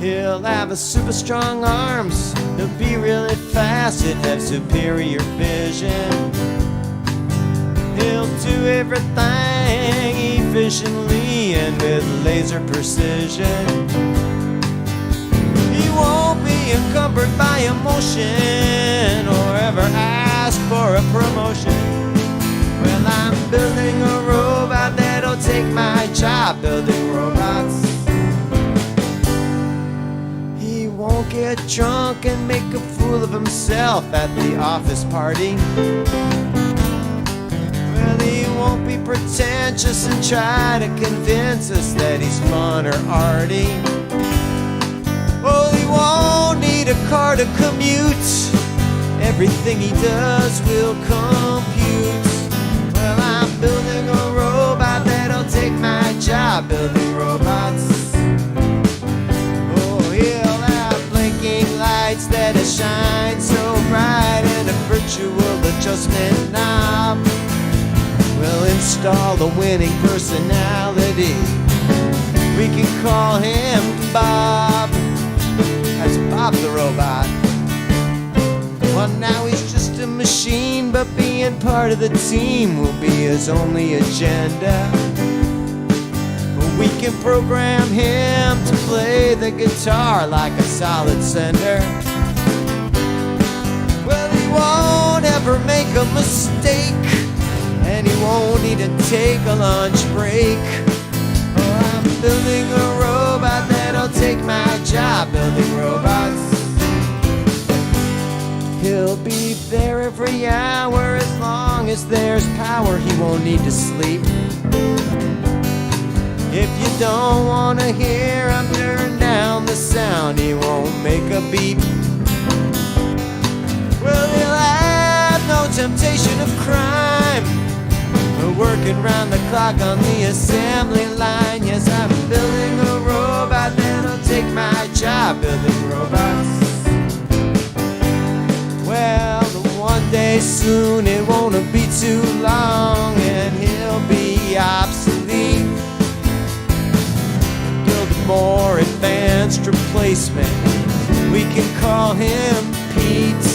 He'll have a super strong arms, he'll be really fast and have superior vision. He'll do everything efficiently and with laser precision. He won't be encumbered by emotion or ever ask for a promotion. Well, I'm building a robot that'll take my job building robots. He won't get drunk and make a fool of himself at the office party. Well, he won't be pretentious and try to convince us that he's fun or arty. Well, he won't need a car to commute. Everything he does will compute. Well, I'm building a robot that'll take my job building robots. Oh, he'll have blinking lights that'll shine so bright and a virtual adjustment knob. We'll install the winning personality. We can call him Bob. That's Bob the robot. Well, now he's just a machine, but being part of the team will be his only agenda. We can program him to play the guitar like a solid sender. Well, he won't ever make a mistake, and he won't need to take a lunch break. Oh, I'm building a robot that'll take my job building robots. He'll be there every hour as long as there's power. He won't need to sleep. If you don't want to hear him, turn down on the sound, he won't make a beep. Well, he'll have no temptation of crime, working round the clock on the assembly line. Yes, I'm building a robot that'll take my job, building robots. Well, one day soon, it won't be too long, and he'll be obsolete. Build a more advanced replacement, we can call him Pete.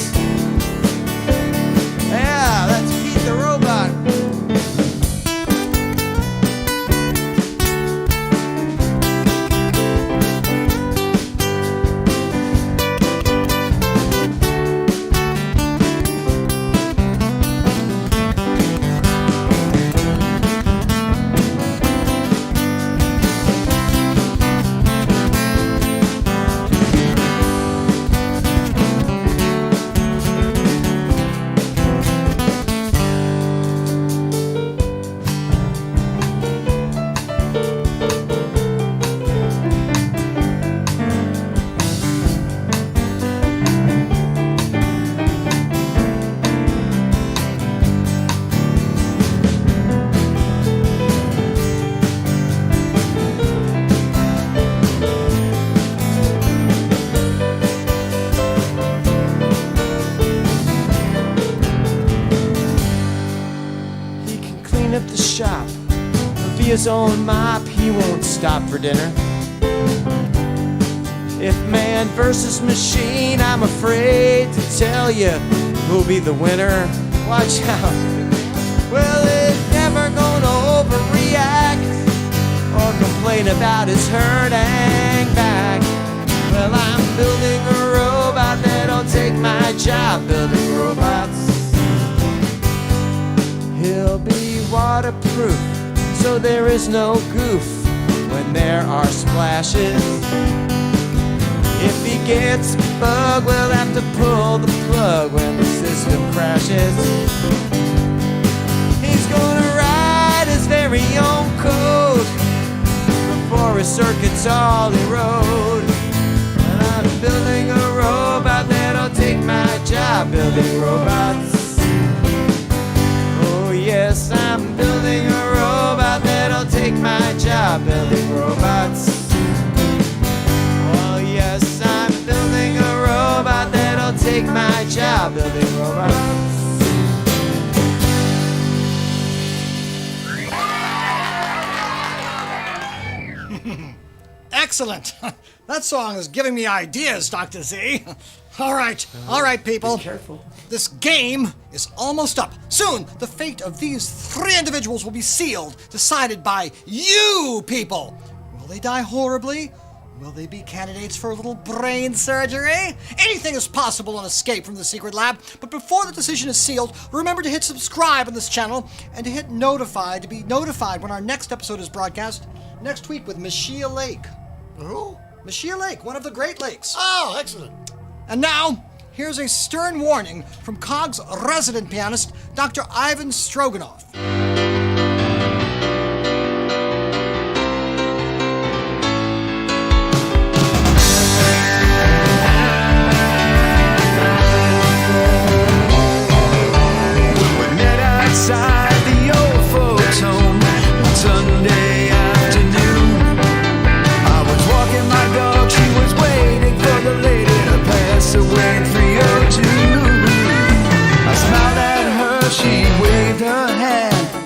Yeah, that's Pete the robot. Shop, he'll be his own mop, he won't stop for dinner. If man versus machine, I'm afraid to tell you who'll be the winner. Watch out. Well, it's never gonna overreact or complain about his hurting back. Well, I'm building a robot that'll take my job, building robots. He'll be waterproof, so there is no goof when there are splashes. If he gets a bug, we'll have to pull the plug when the system crashes. He's gonna write his very own code before his circuits all erode. And I'm building a robot that'll take my job, building robots. Yes, I'm building a robot that'll take my job, building robots. Oh yes, I'm building a robot that'll take my job, building robots. Excellent. That song is giving me ideas, Dr. Z. All right, people. Be careful. This game is almost up. Soon, the fate of these 3 individuals will be sealed, decided by you people. Will they die horribly? Will they be candidates for a little brain surgery? Anything is possible on Escape from the Secret Lab, but before the decision is sealed, remember to hit subscribe on this channel and to hit notify to be notified when our next episode is broadcast next week with Machia Lake. Who? Machia Lake, one of the Great Lakes. Oh, excellent. And now, here's a stern warning from COG's resident pianist, Dr. Ivan Stroganoff. We met outside the old folks' home one Sunday afternoon. I was walking my dog, she was waiting for the lady to pass away in 302. I smiled at her, she waved her hand.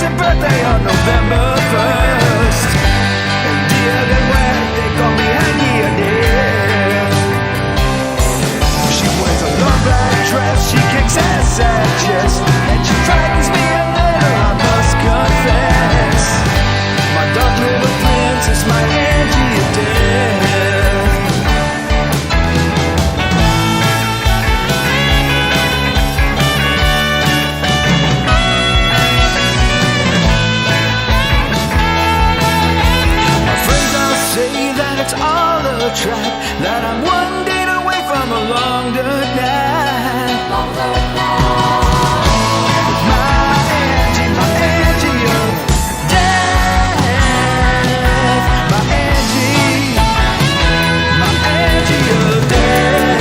her birthday on November 1st. El día de muerte con mi año dear. She wears a long black dress, she kicks ass at chest, and she frightens me a little, I must confess. My dark little princess, my Angie dear. Say that it's all a trap, that I'm one date away from a longer night. My Angie, oh, death. My Angie, oh, death.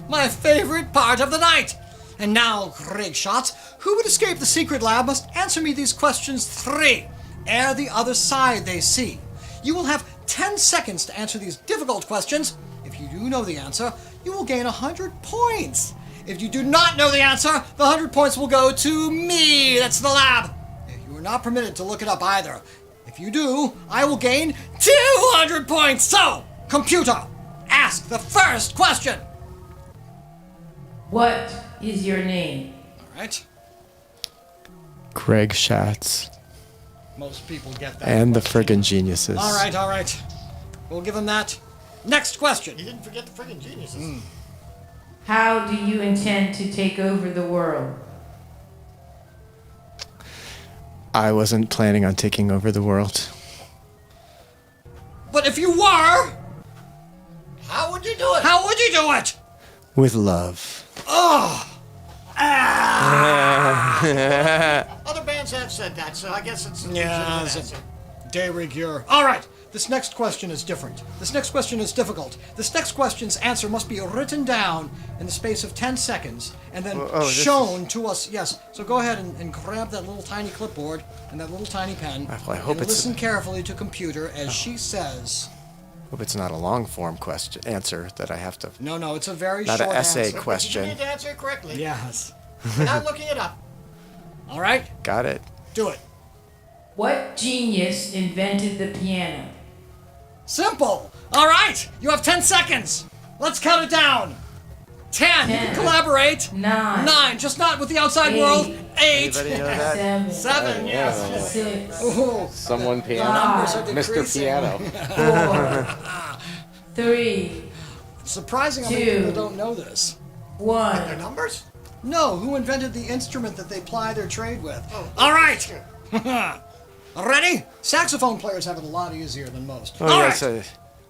My favorite part of the night. And now, Craig Schatz, who would escape the secret lab must answer me these questions 3. Ere the other side they see. You will have 10 seconds to answer these difficult questions. If you do know the answer, you will gain 100 points. If you do not know the answer, the 100 points will go to me. That's the lab. You are not permitted to look it up either. If you do, I will gain 200 points. So, computer, ask the first question. What is your name? All right. Greg Schatz Most people get that. and the Friggin Geniuses. All right. We'll give him that. Next question. You didn't forget the friggin' geniuses. How do you intend to take over the world? I wasn't planning on taking over the world. But if you were, How would you do it? how would you do it? With love. Other bands have said that, so I guess it's a Yeah, legitimate it's answer. de rigueur. All right. This next question is different. This next question is difficult. This next question's answer must be written down in the space of 10 seconds and then shown to us. Yes. So go ahead and grab that little tiny clipboard and that little tiny pen. Well, I hope and it's- listen carefully to computer as she says. Hope it's not a long form answer that I have to. No, it's a very Not short an essay answer. You question. need to answer it correctly. Yes. Without looking it up. All right. Got it. Do it. What genius invented the piano? Simple. All right. You have 10 seconds. Let's count it down. 10. You can 10. collaborate. 9. 9. Just not with the outside 8. world. 8. Anybody know that? 7. 7. Yes. 6. Ooh, Someone piano. numbers are Mr. decreasing. Piano. 4. 3. It's surprising how many 2. people don't know this. Their 1. numbers? No, who invented the instrument that they ply their trade with? All right. Ready? Saxophone players have it a lot easier than most. Oh, All yeah, right. so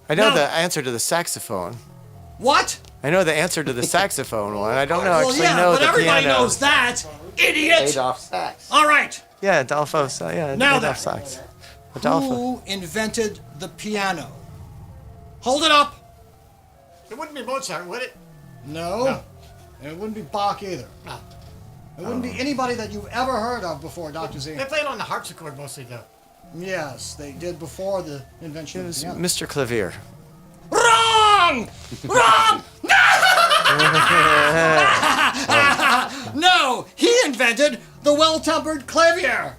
I know Now- the answer to the saxophone. What? I know the answer to the saxophone one. I don't know Well, actually yeah, know but the everybody piano. knows that. Idiot. Adolf Sax. All right. Yeah, Adolfo. Yeah, Now Adolf then. Sax. Adolfo. Who invented the piano? Hold it up. It wouldn't be Mozart, would it? No. No. And it wouldn't be Bach either. No. It wouldn't be anybody that you've ever heard of before, Dr. Z. They played on the harpsichord mostly, though. Yes, they did before the invention It of was the piano. Mr. Clavier. Wrong! Wrong! No, he invented the well-tempered clavier,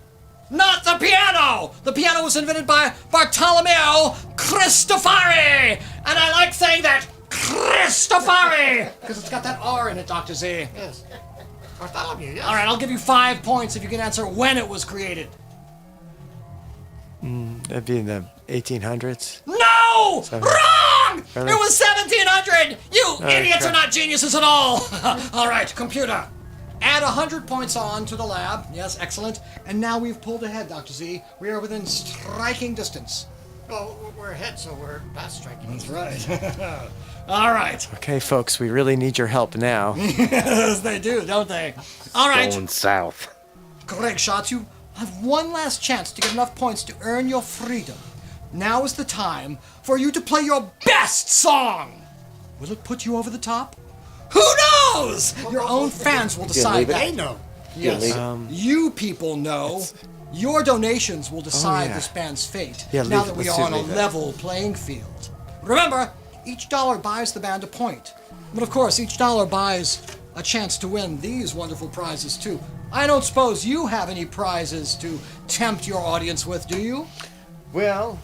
not the piano. The piano was invented by Bartolomeo Cristofari, and I like saying that Cristofari because it's got that R in it, Dr. Z. Yes. Bartholomew, yes. All right, I'll give you 5 points if you can answer when it was created. That'd be in the 1800s. No! Wrong! Really? It was 1700! You idiots crap. are not geniuses at all! All right, computer. Add 100 points on to the lab. Yes, excellent. And now we've pulled ahead, Dr. Z. We are within striking distance. Well, we're ahead, so we're past striking. That's right. All right. Okay, folks, we really need your help now. Yes, they do, don't they? All right. Going south. Greg Schatz, you have one last chance to get enough points to earn your freedom. Now is the time for you to play your best song. Will it put you over the top? Who knows? Your own fans will decide that. They know. Yes. You people know. Your donations will decide yeah. this band's fate Yeah, now leave that it. we Let's are on a leave it. level playing field. Remember, each dollar buys the band a point. But of course, each dollar buys a chance to win these wonderful prizes too. I don't suppose you have any prizes to tempt your audience with, do you? Well,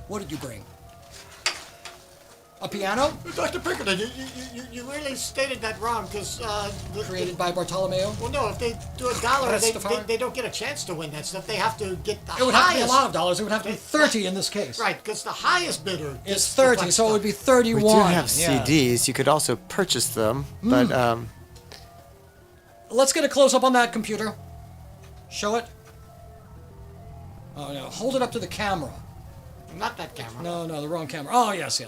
What did you bring? A piano? Dr. Pinkerton, you really stated that wrong, because... Created by Bartolomeo? Well, no, if they do $1, Rastafari? they don't get a chance to win that stuff. They have to get the It would have to be a highest... lot of dollars. It would have to be 30 in this case. Right, because the highest bidder... It's gets the 30, fun so it would be stuff. 31. we do have Yeah. CDs. You could also purchase them, but Let's get a close-up on that computer. Show it. Oh, no. Hold it up to the camera. Not that camera. No, the wrong camera. Oh, yes.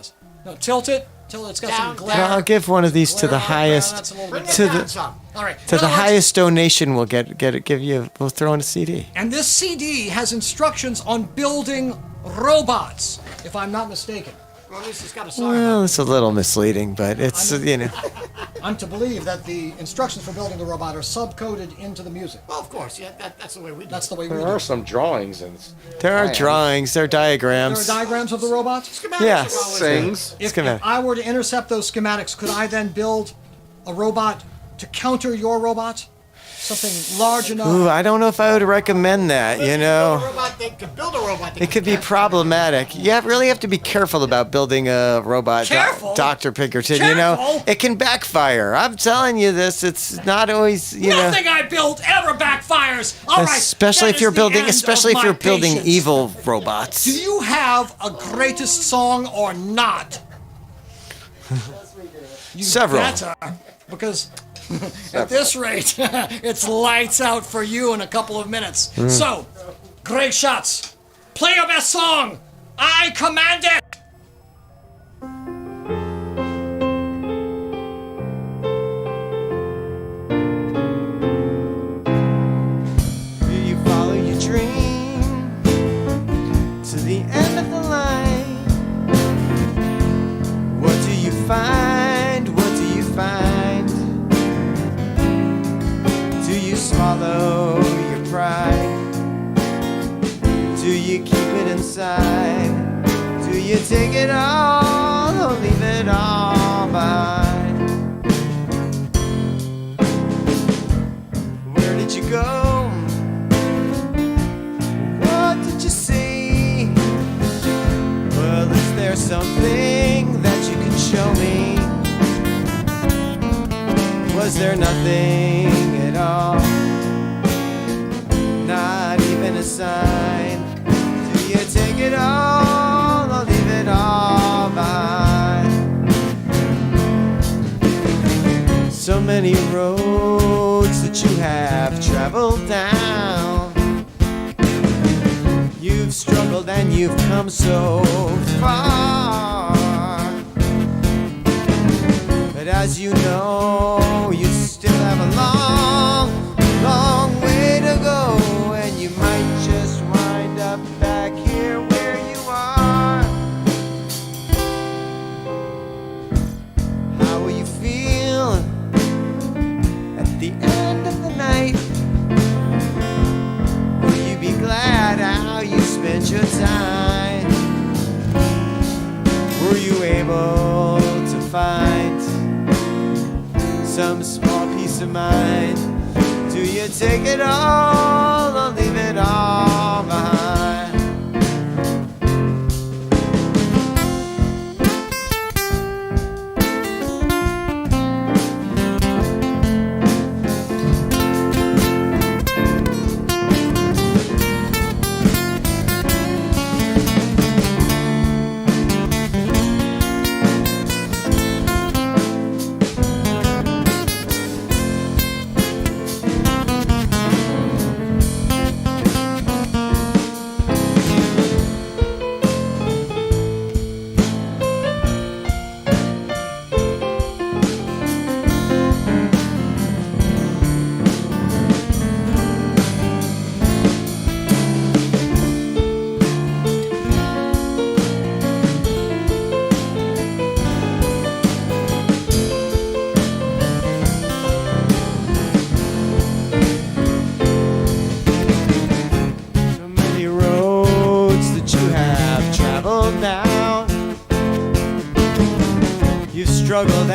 No, tilt it. It's got some Down, glare. I'll give one of these to Glare the on it. Well, highest. that's a little Bring bit it To down the- some. All right. To In the other words- highest donation, we'll give you. We'll throw in a CD. And this CD has instructions on building robots, if I'm not mistaken. Well, at least it's got a song. Well, it's a little misleading, but it's I'm to believe that the instructions for building the robot are subcoded into the music. Well, of course, yeah, that's the way we do That's it. the way we There do are it. some drawings and there are drawings, there are There are diagrams. diagrams of the robots? Schematics Yeah, are always things. If Schematic. I were to intercept those schematics, could I then build a robot to counter your robot? Something large enough? Ooh, I don't know if I would recommend that. good. You Build a know, robot, they could build a robot. it could be problematic. You really have to be careful about building a robot, Careful? Dr. Pinkerton. You know, Careful? it can backfire. I'm telling you this. It's not always, you know. Nothing I build ever backfires. All right. Especially that if you're is the building, end especially of if my you're building patience. evil robots. Do you have a greatest song or not? You Several. better, because at this rate, it's lights out for you in a couple of minutes. Mm. So, great shots. Play your best song. I command it. Do you follow your dream to the end of the line? What do you find? What do you find? Do you swallow your pride? Do you keep it inside? Do you take it all or leave it all behind? Where did you go? What did you see? Well, is there something that you can show me? Was there nothing at all? Not even a sign. Do you take it all or leave it all behind? So many roads that you have traveled down. You've struggled and you've come so far. But as you know, you still have a long, long way to go. And you might just wind up back here where you are. How will you feel at the end of the night? Will you be glad how you spent your time? Were you able to find some small peace of mind? Do you take it all or leave it all behind?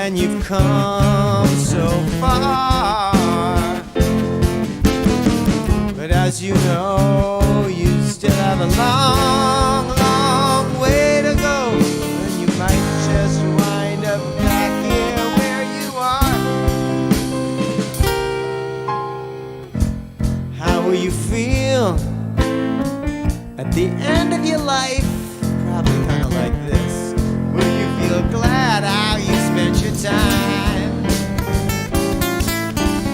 and you've come so far. But as you know, you still have a long, long way to go, and you might just wind up back here where you are. How will you feel at the end of your life? Probably kind of like this. Will you feel glad how you spent your time?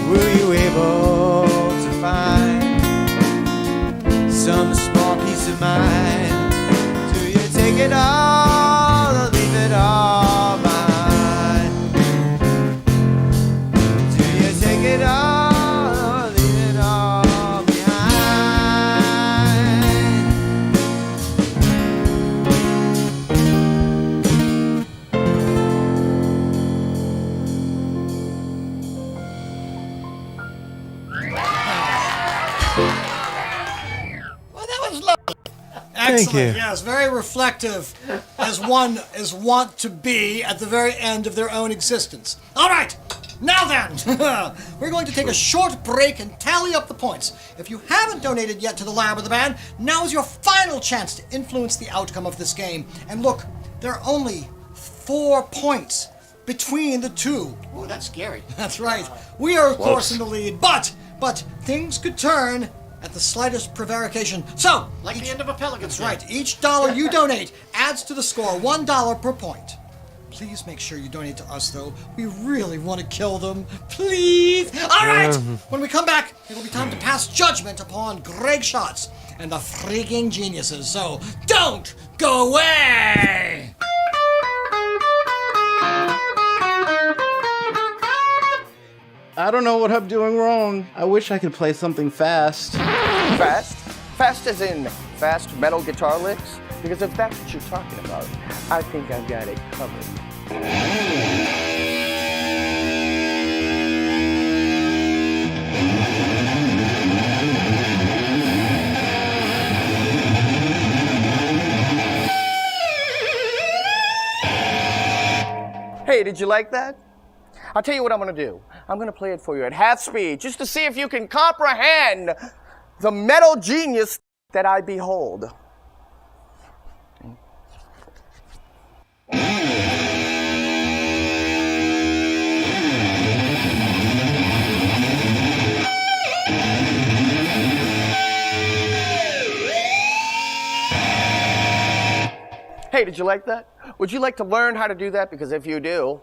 Were you able to find some small peace of mind? Do you take it all or leave it all behind? Do you take it all or leave it all behind? Well, that was lovely. Excellent. you. Yes, very reflective, as one is wont to be at the very end of their own existence. All right, now then, we're going to take a short break and tally up the points. If you haven't donated yet to the Lab of the Band, now is your final chance to influence the outcome of this game. And look, there are only 4 points between the two. Oh, that's scary. That's right. We are, of course, in the lead, but things could turn at the slightest prevarication. So, Like the end of a Pelican. that's right. Each dollar you donate adds to the score $1 per point. Please make sure you donate to us, though. We really want to kill them. Please. All right. When we come back, it'll be time to pass judgment upon Greg Schatz and the Friggin geniuses. So don't go away. I don't know what I'm doing wrong. I wish I could play something fast. Fast? Fast as in fast metal guitar licks? Because if that's what you're talking about, I think I've got it covered. Hey, did you like that? I'll tell you what I'm gonna do. I'm gonna play it for you at half speed, just to see if you can comprehend the metal genius that I behold. Hey, did you like that? Would you like to learn how to do that? Because if you do,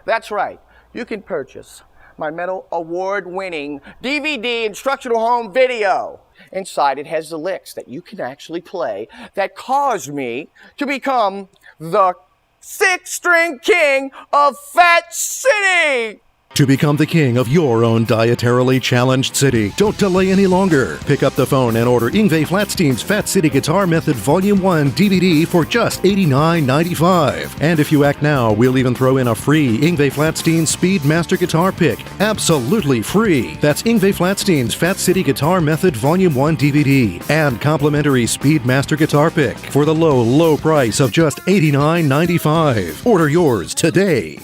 that's right. You can purchase my Metal Award-winning DVD instructional home video. Inside it has the licks that you can actually play that caused me to become the six-string king of Fat City. To become the king of your own dietarily challenged city, don't delay any longer. Pick up the phone and order Yngwie Flatstein's Fat City Guitar Method Volume 1 DVD for just $89.95. And if you act now, we'll even throw in a free Yngwie Flatstein Speedmaster guitar pick. Absolutely free. That's Yngwie Flatstein's Fat City Guitar Method Volume 1 DVD and complimentary Speedmaster guitar pick for the low, low price of just $89.95. Order yours today.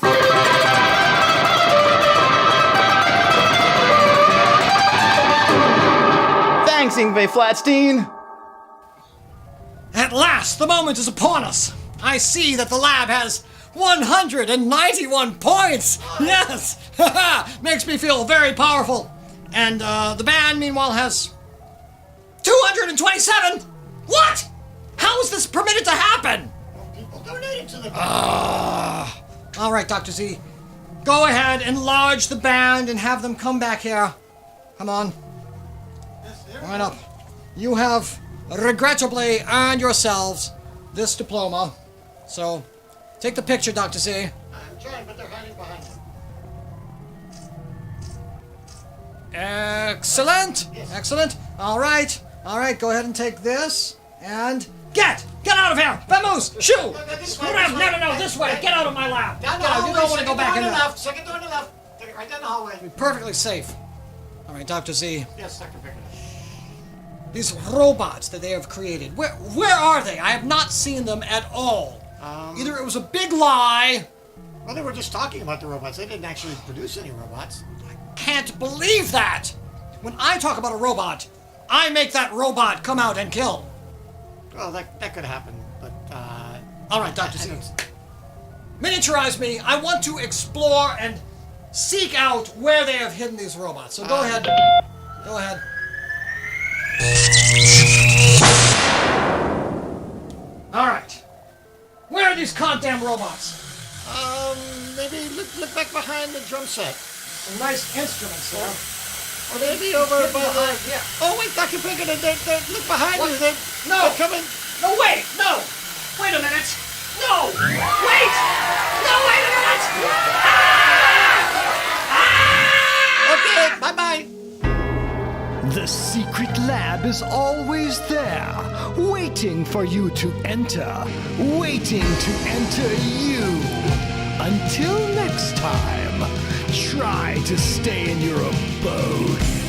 Thanks, Yngwie Flatstein. At last, the moment is upon us. I see that the lab has 191 points. Yes, makes me feel very powerful. And the band, meanwhile, has 227. What? How is this permitted to happen? People donated to the All right, Dr. Z, go ahead, enlarge the band, and have them come back here. Come on. Right up. You have regrettably earned yourselves this diploma. So, take the picture, Dr. Z. I'm trying, but they're hiding behind you. Excellent. Yes. Excellent. All right. Go ahead and take this and get out of here. Vamoose, shoo. This way, No, this way. Get out of my lab. Down the Get out. hallway, You don't want to go second back door in on the there. left, second door on the left. Take it right down the hallway. Perfectly safe. All right, Dr. Z. Yes, Dr. Pickett. These robots that they have created, where are they? I have not seen them at all. Either it was a big lie, Well, they were just talking about the robots. They didn't actually produce any robots. Can't believe that! When I talk about a robot, I make that robot come out and kill. Well, that could happen, but, All right, Dr. Seeds. Miniaturize me. I want to explore and seek out where they have hidden these robots. So go ahead. Go ahead. All right. Where are these goddamn robots? Maybe look back behind the drum set. Some nice instruments there. Or maybe over by the... Yeah. Oh, wait, Dr. Friggin, look behind What? you. No. They're coming. No, wait. No. Wait a minute. No. Wait. No, wait a minute. Okay, bye-bye. The secret lab is always there, waiting for you to enter, waiting to enter you. Until next time, try to stay in your abode.